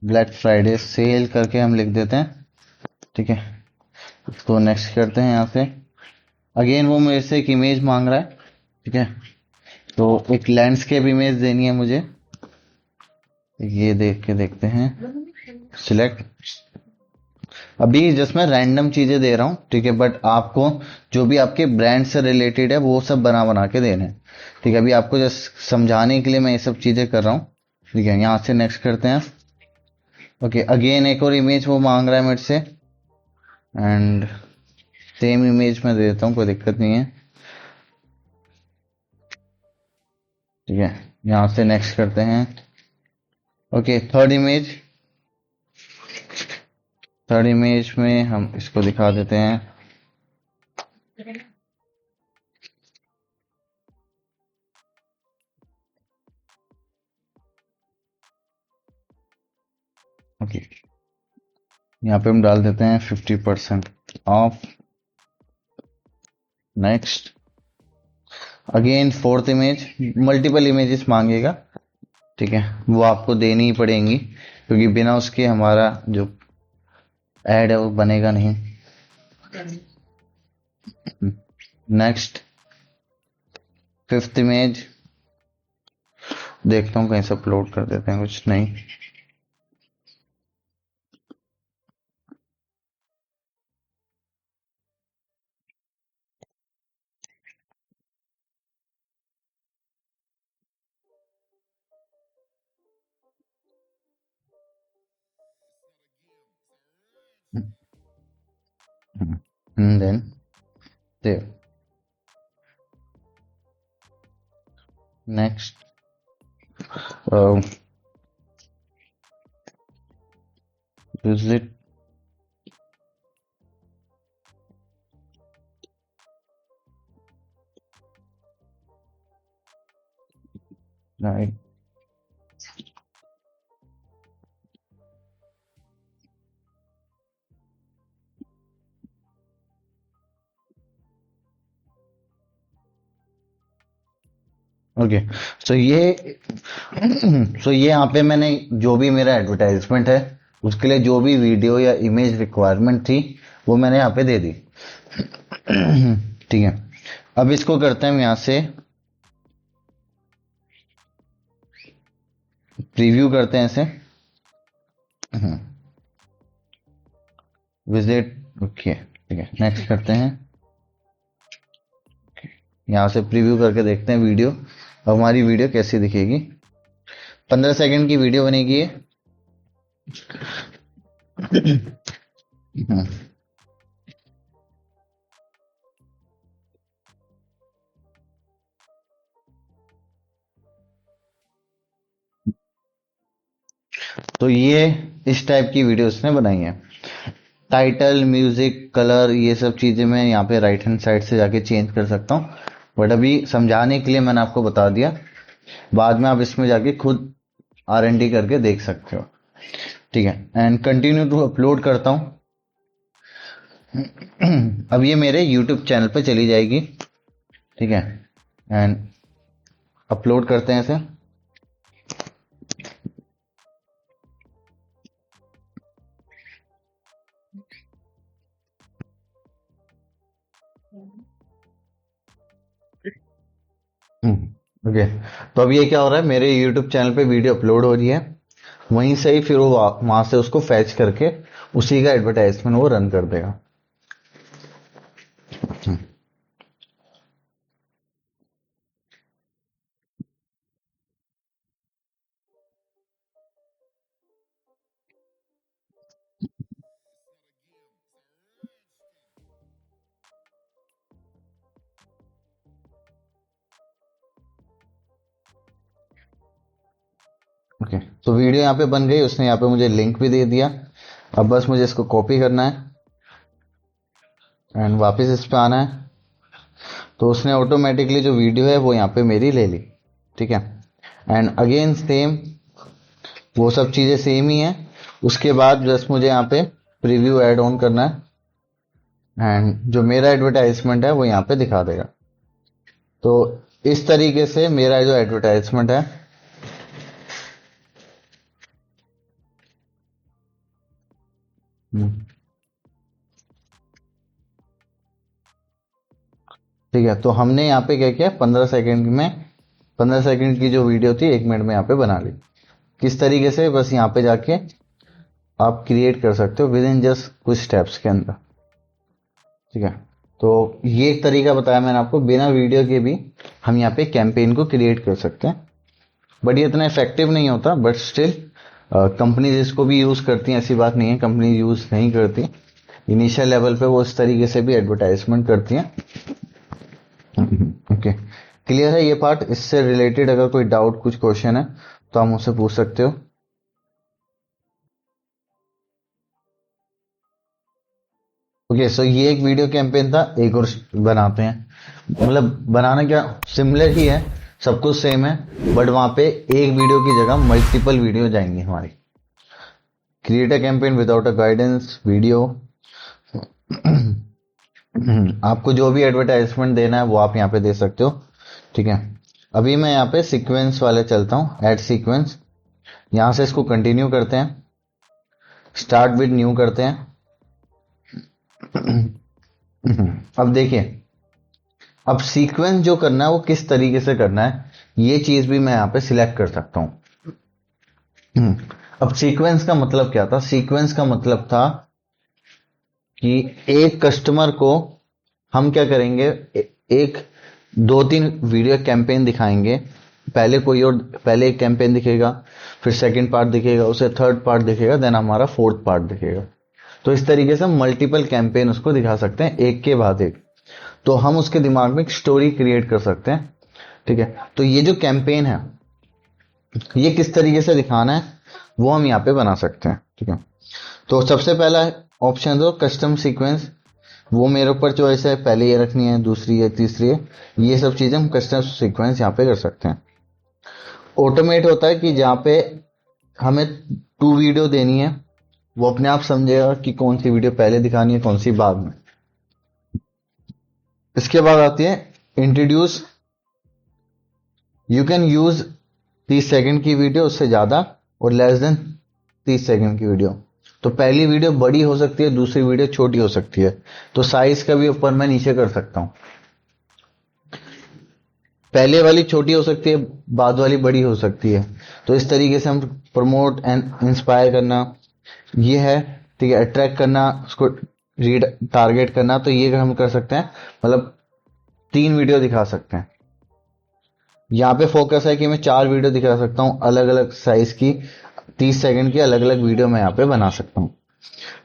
ब्लैक फ्राइडे सेल करके हम लिख देते हैं। ठीक है, इसको नेक्स्ट करते हैं यहाँ से। अगेन वो मेरे से एक इमेज मांग रहा है। ठीक है, तो एक लैंडस्केप इमेज देनी है मुझे। ये देख के देखते हैं, सिलेक्ट। अभी जस्ट मैं रैंडम चीजें दे रहा हूँ। ठीक है, बट आपको जो भी आपके ब्रांड से रिलेटेड है वो सब बना बना के देने हैं। ठीक है, अभी आपको जस्ट समझाने के लिए मैं ये सब चीजें कर रहा हूँ। ठीक है, यहाँ से नेक्स्ट करते हैं। ओके, अगेन एक और इमेज वो मांग रहा है मेरे से, एंड सेम इमेज मैं दे देता हूँ, कोई दिक्कत नहीं है। ठीक है, यहाँ से नेक्स्ट करते हैं। ओके, थर्ड इमेज में हम इसको दिखा देते हैं। ओके, यहाँ पे हम डाल देते हैं 50% of. Next, again fourth image, multiple images मांगेगा। ठीक है, वो आपको देनी ही पड़ेंगी, क्योंकि बिना उसके हमारा जो एड है वो बनेगा नहीं। नेक्स्ट, फिफ्थ इमेज, देखता हूँ कहीं से अपलोड कर देते हैं, कुछ नहीं। Then save. Next, visit, right. Okay, so ये सो ये यहाँ पे मैंने जो भी मेरा एडवर्टाइजमेंट है उसके लिए जो भी वीडियो या इमेज रिक्वायरमेंट थी वो मैंने यहाँ पे दे दी। ठीक है, अब इसको करते हैं हम यहाँ से प्रीव्यू करते हैं इसे, विजिट। ओके, ठीक है, नेक्स्ट करते हैं। यहाँ से प्रीव्यू करके देखते हैं वीडियो, अब हमारी वीडियो कैसी दिखेगी। 15 सेकंड की वीडियो बनेगी ये। हम्म, तो ये इस टाइप की वीडियो उसने बनाई है। टाइटल, म्यूजिक, कलर, ये सब चीजें मैं यहाँ पे राइट हैंड साइड से जाके चेंज कर सकता हूँ, बट अभी समझाने के लिए मैंने आपको बता दिया। बाद में आप इसमें जाके खुद R&D करके देख सकते हो। ठीक है, एंड कंटिन्यू टू अपलोड करता हूँ। अब ये मेरे यूट्यूब चैनल पे चली जाएगी। ठीक है, एंड अपलोड करते हैं इसे। ओके, तो अब ये क्या हो रहा है, मेरे यूट्यूब चैनल पे वीडियो अपलोड हो रही है, वहीं से ही फिर वो वहां से उसको फैच करके उसी का एडवर्टाइजमेंट वो रन कर देगा। ओके, तो वीडियो यहाँ पे बन गई, उसने यहाँ पे मुझे लिंक भी दे दिया। अब बस मुझे इसको कॉपी करना है एंड वापस इस पे आना है। तो उसने ऑटोमेटिकली जो वीडियो है वो यहाँ पे मेरी ले ली। ठीक है, एंड अगेन सेम, वो सब चीजें सेम ही है। उसके बाद जस्ट मुझे यहाँ पे प्रीव्यू ऐड ऑन करना है एंड जो मेरा एडवर्टाइजमेंट है वो यहाँ पे दिखा देगा। तो इस तरीके से मेरा जो एडवर्टाइजमेंट है, ठीक है, तो हमने यहाँ पे क्या किया, 15 सेकंड में, 15 सेकंड की जो वीडियो थी 1 मिनट में यहाँ पे बना ली। किस तरीके से, बस यहाँ पे जाके आप क्रिएट कर सकते हो विद इन जस्ट कुछ स्टेप्स के अंदर। ठीक है, तो ये एक तरीका बताया मैंने आपको, बिना वीडियो के भी हम यहाँ पे कैंपेन को क्रिएट कर सकते हैं। बट ये इतना इफेक्टिव नहीं होता, बट स्टिल कंपनीज इसको भी यूज करती हैं, ऐसी बात नहीं है कंपनी यूज नहीं करती। इनिशियल लेवल पे वो इस तरीके से भी एडवर्टाइजमेंट करती हैं। ओके, क्लियर है ये पार्ट? इससे रिलेटेड अगर कोई डाउट, कुछ क्वेश्चन है तो आप मुझसे पूछ सकते हो। ओके, सो ये एक वीडियो कैंपेन था, एक और बनाते हैं। मतलब बनाना क्या, सिमिलर ही है, सब कुछ सेम है, बट वहां पे एक वीडियो की जगह मल्टीपल वीडियो जाएंगी हमारी। Create a campaign without a guidance video. आपको जो भी एडवर्टाइजमेंट देना है वो आप यहाँ पे दे सकते हो। ठीक है, अभी मैं यहाँ पे सीक्वेंस वाले चलता हूँ, ऐड सीक्वेंस। यहाँ से इसको कंटिन्यू करते हैं, स्टार्ट विद न्यू करते हैं। अब देखिए, अब सीक्वेंस जो करना है वो किस तरीके से करना है, ये चीज भी मैं यहाँ पे सिलेक्ट कर सकता हूँ। अब सीक्वेंस का मतलब क्या था, सीक्वेंस का मतलब था कि एक कस्टमर को हम क्या करेंगे, एक 2-3 वीडियो कैंपेन दिखाएंगे। पहले कोई और, पहले एक कैंपेन दिखेगा, फिर सेकंड पार्ट दिखेगा, उसे थर्ड पार्ट दिखेगा, देन हमारा फोर्थ पार्ट दिखेगा। तो इस तरीके से हम मल्टीपल कैंपेन उसको दिखा सकते हैं, एक के बाद एक। तो हम उसके दिमाग में एक स्टोरी क्रिएट कर सकते हैं। ठीक है, तो ये जो कैंपेन है ये किस तरीके से दिखाना है वो हम यहाँ पे बना सकते हैं। ठीक है, तो सबसे पहला ऑप्शन दो कस्टम सीक्वेंस, वो मेरे ऊपर चॉइस है, पहले ये रखनी है, दूसरी है, तीसरी है, ये सब चीजें हम कस्टम सीक्वेंस यहाँ पे कर सकते हैं। ऑटोमेट होता है कि जहाँ पे हमें 2 वीडियो देनी है, वो अपने आप समझेगा कि कौन सी वीडियो पहले दिखानी है, कौन सी बाद में। इसके बाद आती है introduce. You can use 30 second की वीडियो, उससे ज्यादा, और लेस देन 30 सेकंड की वीडियो। तो पहली वीडियो बड़ी हो सकती है, दूसरी वीडियो छोटी हो सकती है, तो साइज का भी ऊपर मैं नीचे कर सकता हूँ। पहले वाली छोटी हो सकती है, बाद वाली बड़ी हो सकती है। तो इस तरीके से हम प्रमोट एंड इंस्पायर करना, ये है। ठीक है, अट्रैक्ट करना, उसको रीड टारगेट करना, तो ये हम कर सकते हैं। मतलब 3 वीडियो दिखा सकते हैं। यहाँ पे फोकस है कि मैं 4 वीडियो दिखा सकता हूँ अलग अलग साइज की, 30 सेकंड की अलग अलग वीडियो मैं यहाँ पे बना सकता हूँ।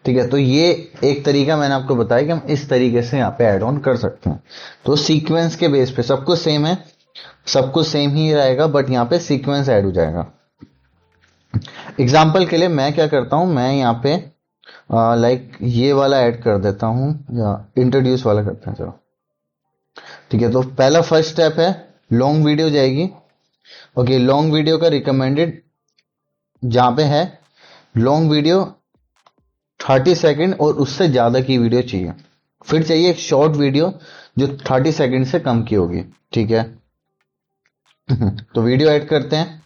ठीक है, तो ये एक तरीका मैंने आपको बताया कि हम इस तरीके से यहाँ पे ऐड ऑन कर सकते हैं। तो सीक्वेंस के बेस पे सब कुछ सेम है, सब कुछ सेम ही रहेगा, बट यहाँ पे सीक्वेंस ऐड हो जाएगा। एग्जाम्पल के लिए मैं क्या करता हूँ, मैं यहाँ पे लाइक ये वाला ऐड कर देता हूँ, या इंट्रोड्यूस वाला करते हैं चलो। ठीक है, तो पहला फर्स्ट स्टेप है, लॉन्ग वीडियो जाएगी। ओके, लॉन्ग वीडियो का रिकमेंडेड जहां पे है, लॉन्ग वीडियो 30 सेकंड और उससे ज्यादा की वीडियो चाहिए। फिर चाहिए एक शॉर्ट वीडियो जो 30 सेकंड से कम की होगी। ठीक है, तो वीडियो ऐड करते हैं।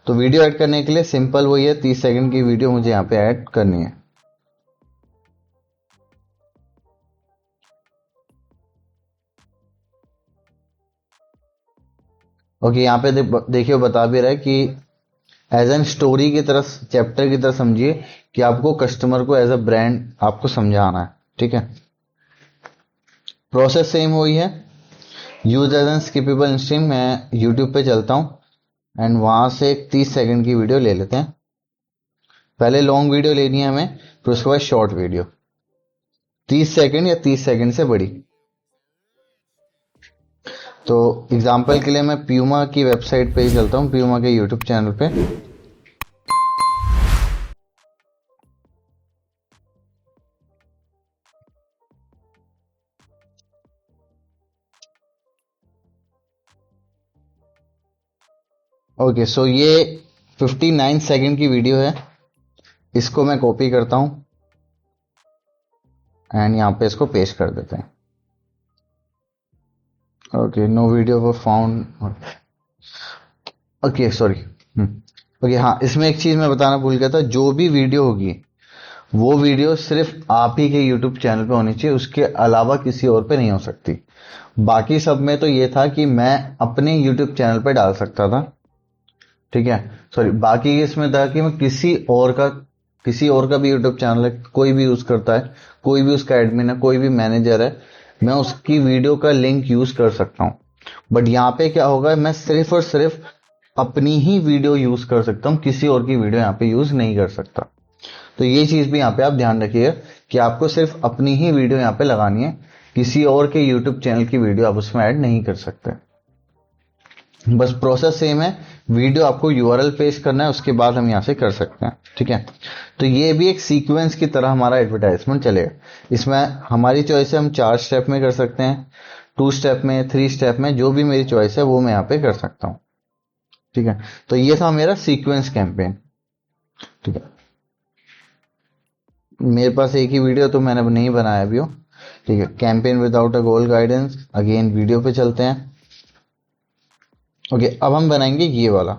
तो वीडियो ऐड करने के लिए सिंपल वही है, 30 सेकंड की वीडियो मुझे यहाँ पे ऐड करनी है। ओके, यहाँ पे देखिए बता भी रहा है कि एज एन स्टोरी की तरह, चैप्टर की तरह समझिए कि आपको कस्टमर को एज अ ब्रांड आपको समझाना है। ठीक है, प्रोसेस सेम वही है। Use as an skippable stream, मैं यूट्यूब पे चलता हूँ एंड वहां से एक 30 सेकंड की वीडियो ले लेते हैं। पहले लॉन्ग वीडियो लेनी है हमें, फिर उसके बाद शॉर्ट वीडियो, 30 सेकंड या 30 सेकंड से बड़ी। तो एग्जाम्पल के लिए मैं प्यूमा की वेबसाइट पे ही चलता हूँ, प्यूमा के यूट्यूब चैनल पे। ओके, सो ये 59 सेकंड की वीडियो है। इसको मैं कॉपी करता हूँ एंड यहाँ पे इसको पेस्ट कर देते हैं। Okay, no video for found. Okay sorry. Okay, हाँ, इसमें एक चीज मैं बताना भूल गया था। जो भी वीडियो होगी वो वीडियो सिर्फ आप ही के यूट्यूब चैनल पे होनी चाहिए, उसके अलावा किसी और पे नहीं हो सकती। बाकी सब में तो ये था कि मैं अपने यूट्यूब चैनल पे डाल सकता था। ठीक है, सॉरी, बाकी इसमें था कि मैं किसी और का भी यूट्यूब चैनल है, कोई भी यूज करता है, कोई भी उसका एडमिन है, कोई भी मैनेजर है, मैं उसकी वीडियो का लिंक यूज कर सकता हूं। बट यहाँ पे क्या होगा, मैं सिर्फ और सिर्फ अपनी ही वीडियो यूज कर सकता हूँ, किसी और की वीडियो यहाँ पे यूज नहीं कर सकता। तो ये चीज भी यहाँ पे आप ध्यान रखिए कि आपको सिर्फ अपनी ही वीडियो यहाँ पे लगानी है, किसी और के यूट्यूब चैनल की वीडियो आप उसमें ऐड नहीं कर सकते। बस प्रोसेस सेम है, वीडियो आपको यूआरएल पेस्ट करना है, उसके बाद हम यहां से कर सकते हैं। ठीक है, तो ये भी एक सीक्वेंस की तरह हमारा एडवर्टाइजमेंट चलेगा। इसमें हमारी चॉइस है, हम 4 स्टेप में कर सकते हैं, 2 स्टेप में, 3 स्टेप में, जो भी मेरी चॉइस है वो मैं यहाँ पे कर सकता हूँ। ठीक है, तो ये था मेरा सीक्वेंस कैंपेन। ठीक है, मेरे पास एक ही वीडियो तो मैंने नहीं बनाया अभी हो। ठीक है, campaign without a goal guidance, again video पे चलते हैं। ओके, अब हम बनाएंगे ये वाला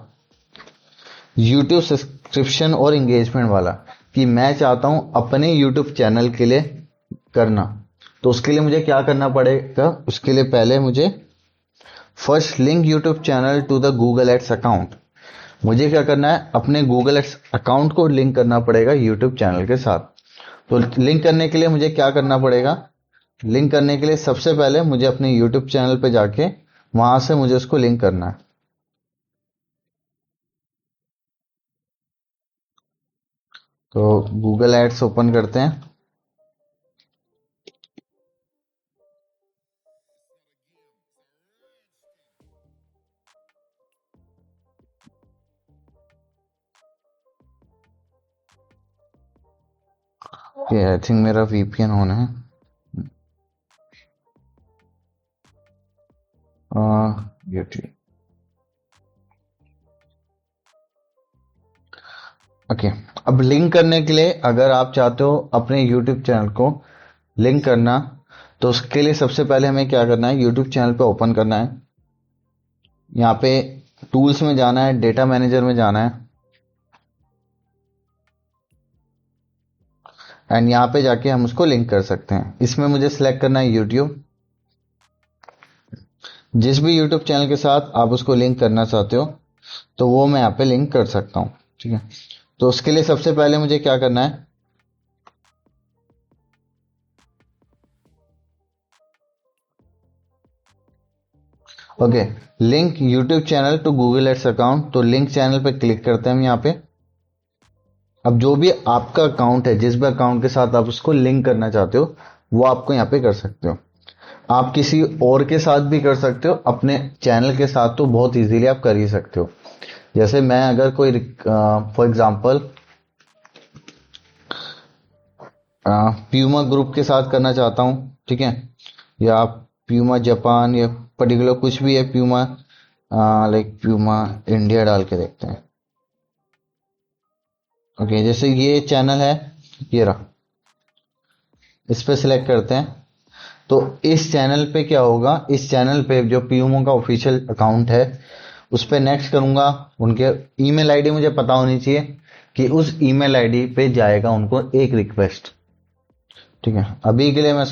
यूट्यूब सब्सक्रिप्शन और एंगेजमेंट वाला, कि मैं चाहता हूं अपने यूट्यूब चैनल के लिए करना। तो उसके लिए मुझे क्या करना पड़ेगा, उसके लिए पहले मुझे first link YouTube channel to the Google ads account. मुझे क्या करना है, अपने गूगल एड्स अकाउंट को लिंक करना पड़ेगा यूट्यूब चैनल के साथ। तो लिंक करने के लिए मुझे क्या करना पड़ेगा, लिंक करने के लिए सबसे पहले मुझे अपने यूट्यूब चैनल पे जाके वहां से मुझे उसको लिंक करना है। तो गूगल एड्स ओपन करते हैं। ये आई थिंक मेरा वीपीएन ऑन है। ये ठीक। ओके, अब लिंक करने के लिए अगर आप चाहते हो अपने यूट्यूब चैनल को लिंक करना, तो उसके लिए सबसे पहले हमें क्या करना है, यूट्यूब चैनल पे ओपन करना है। यहाँ पे टूल्स में जाना है, डेटा मैनेजर में जाना है एंड यहाँ पे जाके हम उसको लिंक कर सकते हैं। इसमें मुझे सिलेक्ट करना है यूट्यूब। जिस भी यूट्यूब चैनल के साथ आप उसको लिंक करना चाहते हो तो वो मैं यहाँ पे लिंक कर सकता हूँ। ठीक है, तो उसके लिए सबसे पहले मुझे क्या करना है, okay, link YouTube channel to Google ads account. तो लिंक चैनल पे क्लिक करते हैं हम यहाँ पे। अब जो भी आपका अकाउंट है, जिस भी अकाउंट के साथ आप उसको लिंक करना चाहते हो, वो आपको यहाँ पे कर सकते हो। आप किसी और के साथ भी कर सकते हो, अपने चैनल के साथ तो बहुत इजीली आप कर ही सकते हो। जैसे मैं अगर कोई फॉर एग्जांपल प्यूमा ग्रुप के साथ करना चाहता हूँ, ठीक है, या प्यूमा जापान या पर्टिकुलर कुछ भी है, प्यूमा लाइक प्यूमा इंडिया डाल के देखते हैं। ओके, जैसे ये चैनल है, ये रहा, इस पे सिलेक्ट करते हैं। तो इस चैनल पे क्या होगा, इस चैनल पे जो पीयूमो का ऑफिशियल अकाउंट है उस पे नेक्स्ट करूंगा। उनके ईमेल आईडी मुझे पता होनी चाहिए कि उस ईमेल आईडी पे जाएगा उनको एक रिक्वेस्ट। ठीक है, अभी के लिए मैं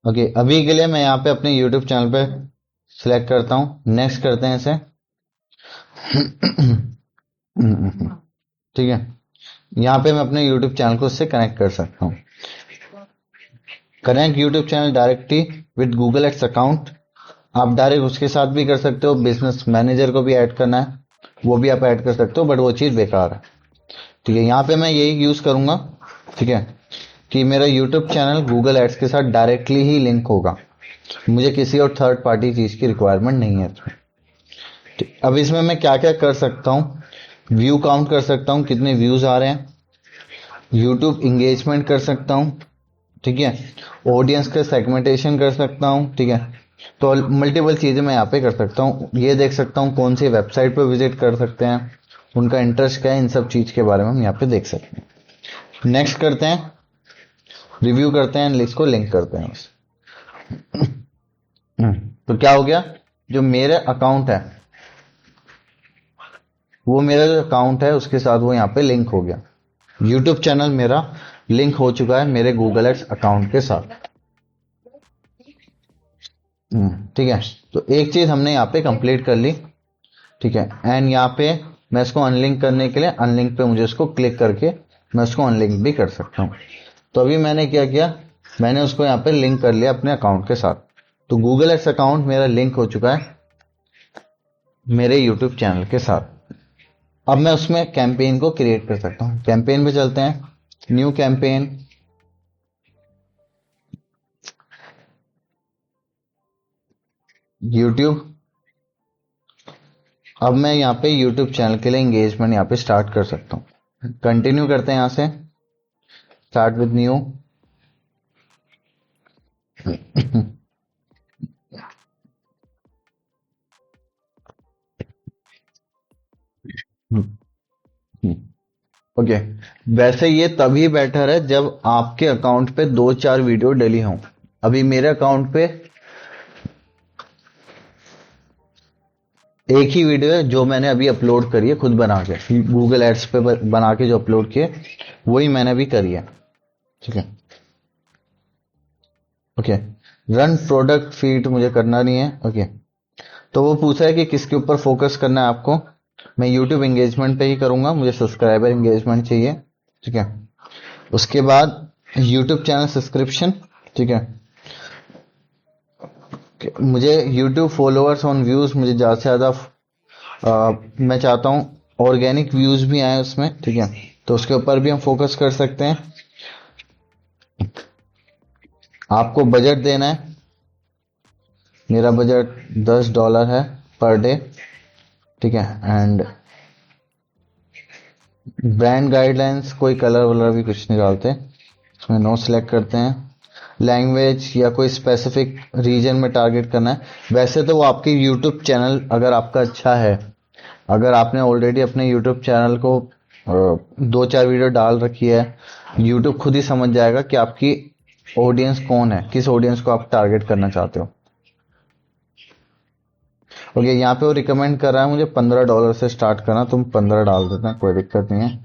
ओके, अभी के लिए मैं यहाँ पे अपने YouTube चैनल पे सिलेक्ट करता हूँ, नेक्स्ट करते हैं इसे। ठीक है, यहाँ पे मैं अपने YouTube चैनल को इससे कनेक्ट कर सकता हूँ। Connect YouTube channel directly with Google ads account. आप डायरेक्ट उसके साथ भी कर सकते हो, बिजनेस मैनेजर को भी ऐड करना है वो भी आप ऐड कर सकते हो, बट वो चीज़ बेकार है। ठीक है, यहाँ पे मैं यही यूज़ करूँगा, ठीक है, कि मेरा यूट्यूब चैनल गूगल एड्स के साथ डायरेक्टली ही लिंक होगा, मुझे किसी और थर्ड पार्टी चीज़ की रिक्वायरमेंट नहीं है इसमें। अब इसमें मैं क्या क्या कर सकता हूँ, व्यू काउंट कर सकता हूँ, कितने व्यूज़ आ रहे हैं, यूट्यूब इंगेजमेंट कर सकता हूँ, ठीक है, ऑडियंस का सेगमेंटेशन कर सकता हूँ, ठीक है। तो मल्टीपल चीज़ें मैं यहाँ पे कर सकता हूँ, ये देख सकता हूँ कौन सी वेबसाइट पे विजिट कर सकते हैं, उनका इंटरेस्ट क्या है, इन सब चीज़ के बारे में हम यहाँ पे देख सकते हैं। नेक्स्ट करते हैं, रिव्यू करते हैं, लिस्ट को लिंक करते हैं बस। तो क्या हो गया, जो मेरे अकाउंट है वो मेरा जो अकाउंट है उसके साथ वो यहाँ पे लिंक हो गया, यूट्यूब चैनल मेरा लिंक हो चुका है मेरे गूगल एड्स अकाउंट के साथ। ठीक है, तो एक चीज हमने यहाँ पे कंप्लीट कर ली, ठीक है। एंड यहाँ पे मैं इसको अनलिंक करने के लिए अनलिंक पे मुझे इसको क्लिक करके मैं इसको अनलिंक भी कर सकता हूँ। तो अभी मैंने क्या किया, मैंने उसको यहाँ पे लिंक कर लिया अपने अकाउंट के साथ। तो गूगल एड्स अकाउंट मेरा लिंक हो चुका है मेरे यूट्यूब चैनल के साथ। अब मैं उसमें कैंपेन को क्रिएट कर सकता हूँ। कैंपेन पे चलते हैं, न्यू कैंपेन, यूट्यूब। अब मैं यहाँ पे यूट्यूब चैनल के लिए एंगेजमेंट यहाँ पे स्टार्ट कर सकता हूँ। कंटिन्यू करते हैं यहाँ से, स्टार्ट विद न्यू। ओके, वैसे ये तभी बेटर है जब आपके अकाउंट पे 2-4 वीडियो डली हों। अभी मेरे अकाउंट पे एक ही वीडियो है जो मैंने अभी अपलोड करी है खुद बना के, गूगल एड्स पे बना के जो अपलोड किए वही मैंने अभी करी है, ठीक है। ओके, रन प्रोडक्ट फीड मुझे करना नहीं है। ओके, तो वो पूछा है कि किसके ऊपर फोकस करना है आपको। मैं यूट्यूब एंगेजमेंट पे ही करूंगा, मुझे सब्सक्राइबर एंगेजमेंट चाहिए, ठीक है। उसके बाद यूट्यूब चैनल सब्सक्रिप्शन, ठीक है। मुझे यूट्यूब फॉलोअर्स ऑन व्यूज, मुझे ज़्यादा से ज़्यादा मैं चाहता हूँ ऑर्गेनिक व्यूज भी आए उसमें, ठीक है। तो उसके ऊपर भी हम फोकस कर सकते हैं। आपको बजट देना है, मेरा बजट $10 है पर डे, ठीक है। एंड ब्रांड गाइडलाइंस, कोई कलर वलर भी कुछ नहीं डालते, इसमें नो सेलेक्ट करते हैं। लैंग्वेज या कोई स्पेसिफिक रीजन में टारगेट करना है। वैसे तो वो आपकी यूट्यूब चैनल अगर आपका अच्छा है, अगर आपने ऑलरेडी अपने यूट्यूब चैनल को 2-4 वीडियो डाल रखी है, यूट्यूब खुद ही समझ जाएगा कि आपकी ऑडियंस कौन है, किस ऑडियंस को आप टारगेट करना चाहते हो। ओके, यहाँ पे वो रिकमेंड कर रहा है मुझे $15 से स्टार्ट करना, तुम 15 डाल देते हैं, कोई दिक्कत नहीं है,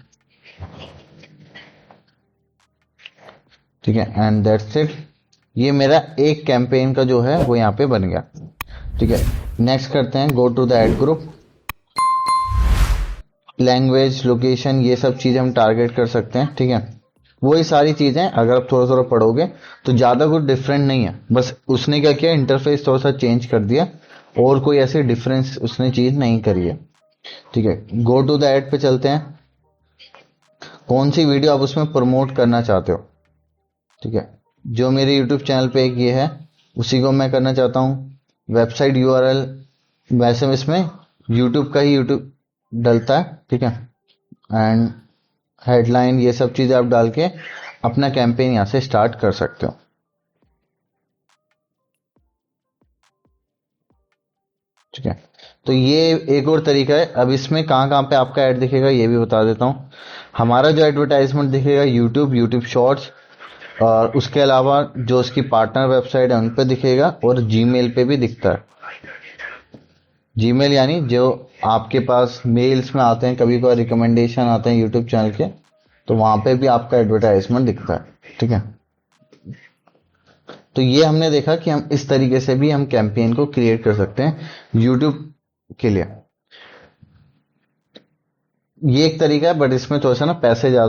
ठीक है। एंड दैट्स इट, ये मेरा एक कैंपेन का जो है वो यहाँ पे बन गया, ठीक है। नेक्स्ट करते हैं, go to the ad group. Language, location, ये सब चीज़ें हम टारगेट कर सकते हैं, ठीक है। वही सारी चीज़ें अगर आप थोड़ा थोड़ा पढ़ोगे तो ज़्यादा कुछ डिफरेंट नहीं है, बस उसने क्या किया, इंटरफेस थोड़ा सा चेंज कर दिया, और कोई ऐसी डिफरेंस उसने चीज़ नहीं करी है, ठीक है। गो टू द एड पे चलते हैं, कौन सी वीडियो आप उसमें प्रमोट करना चाहते हो, ठीक है। जो मेरे यूट्यूब चैनल पे एक ये है उसी को मैं करना चाहता हूँ। वेबसाइट यूआरएल, वैसे इसमें यूट्यूब का ही यूट्यूब डलता है, ठीक है। एंड हेडलाइन, ये सब चीज़ें आप डाल के अपना कैंपेन यहाँ से स्टार्ट कर सकते हो, ठीक है। तो ये एक और तरीका है। अब इसमें कहाँ कहाँ पे आपका ऐड दिखेगा ये भी बता देता हूँ। हमारा जो एडवर्टाइजमेंट दिखेगा यूट्यूब शॉर्ट्स, और उसके अलावा जो उसकी पार्टनर वेबसाइट है उन पे दिखेगा, और जीमेल पे भी दिखता है। जीमेल यानी जो आपके पास मेल्स में आते हैं, कभी कभार रिकमेंडेशन आते हैं यूट्यूब चैनल के, तो वहां पे भी आपका एडवर्टाइजमेंट दिखता है, ठीक है। तो ये हमने देखा कि हम इस तरीके से भी हम कैंपेन को क्रिएट कर सकते हैं यूट्यूब के लिए। ये एक तरीका है, बट इसमें थोड़ा सा ना पैसे ज्यादा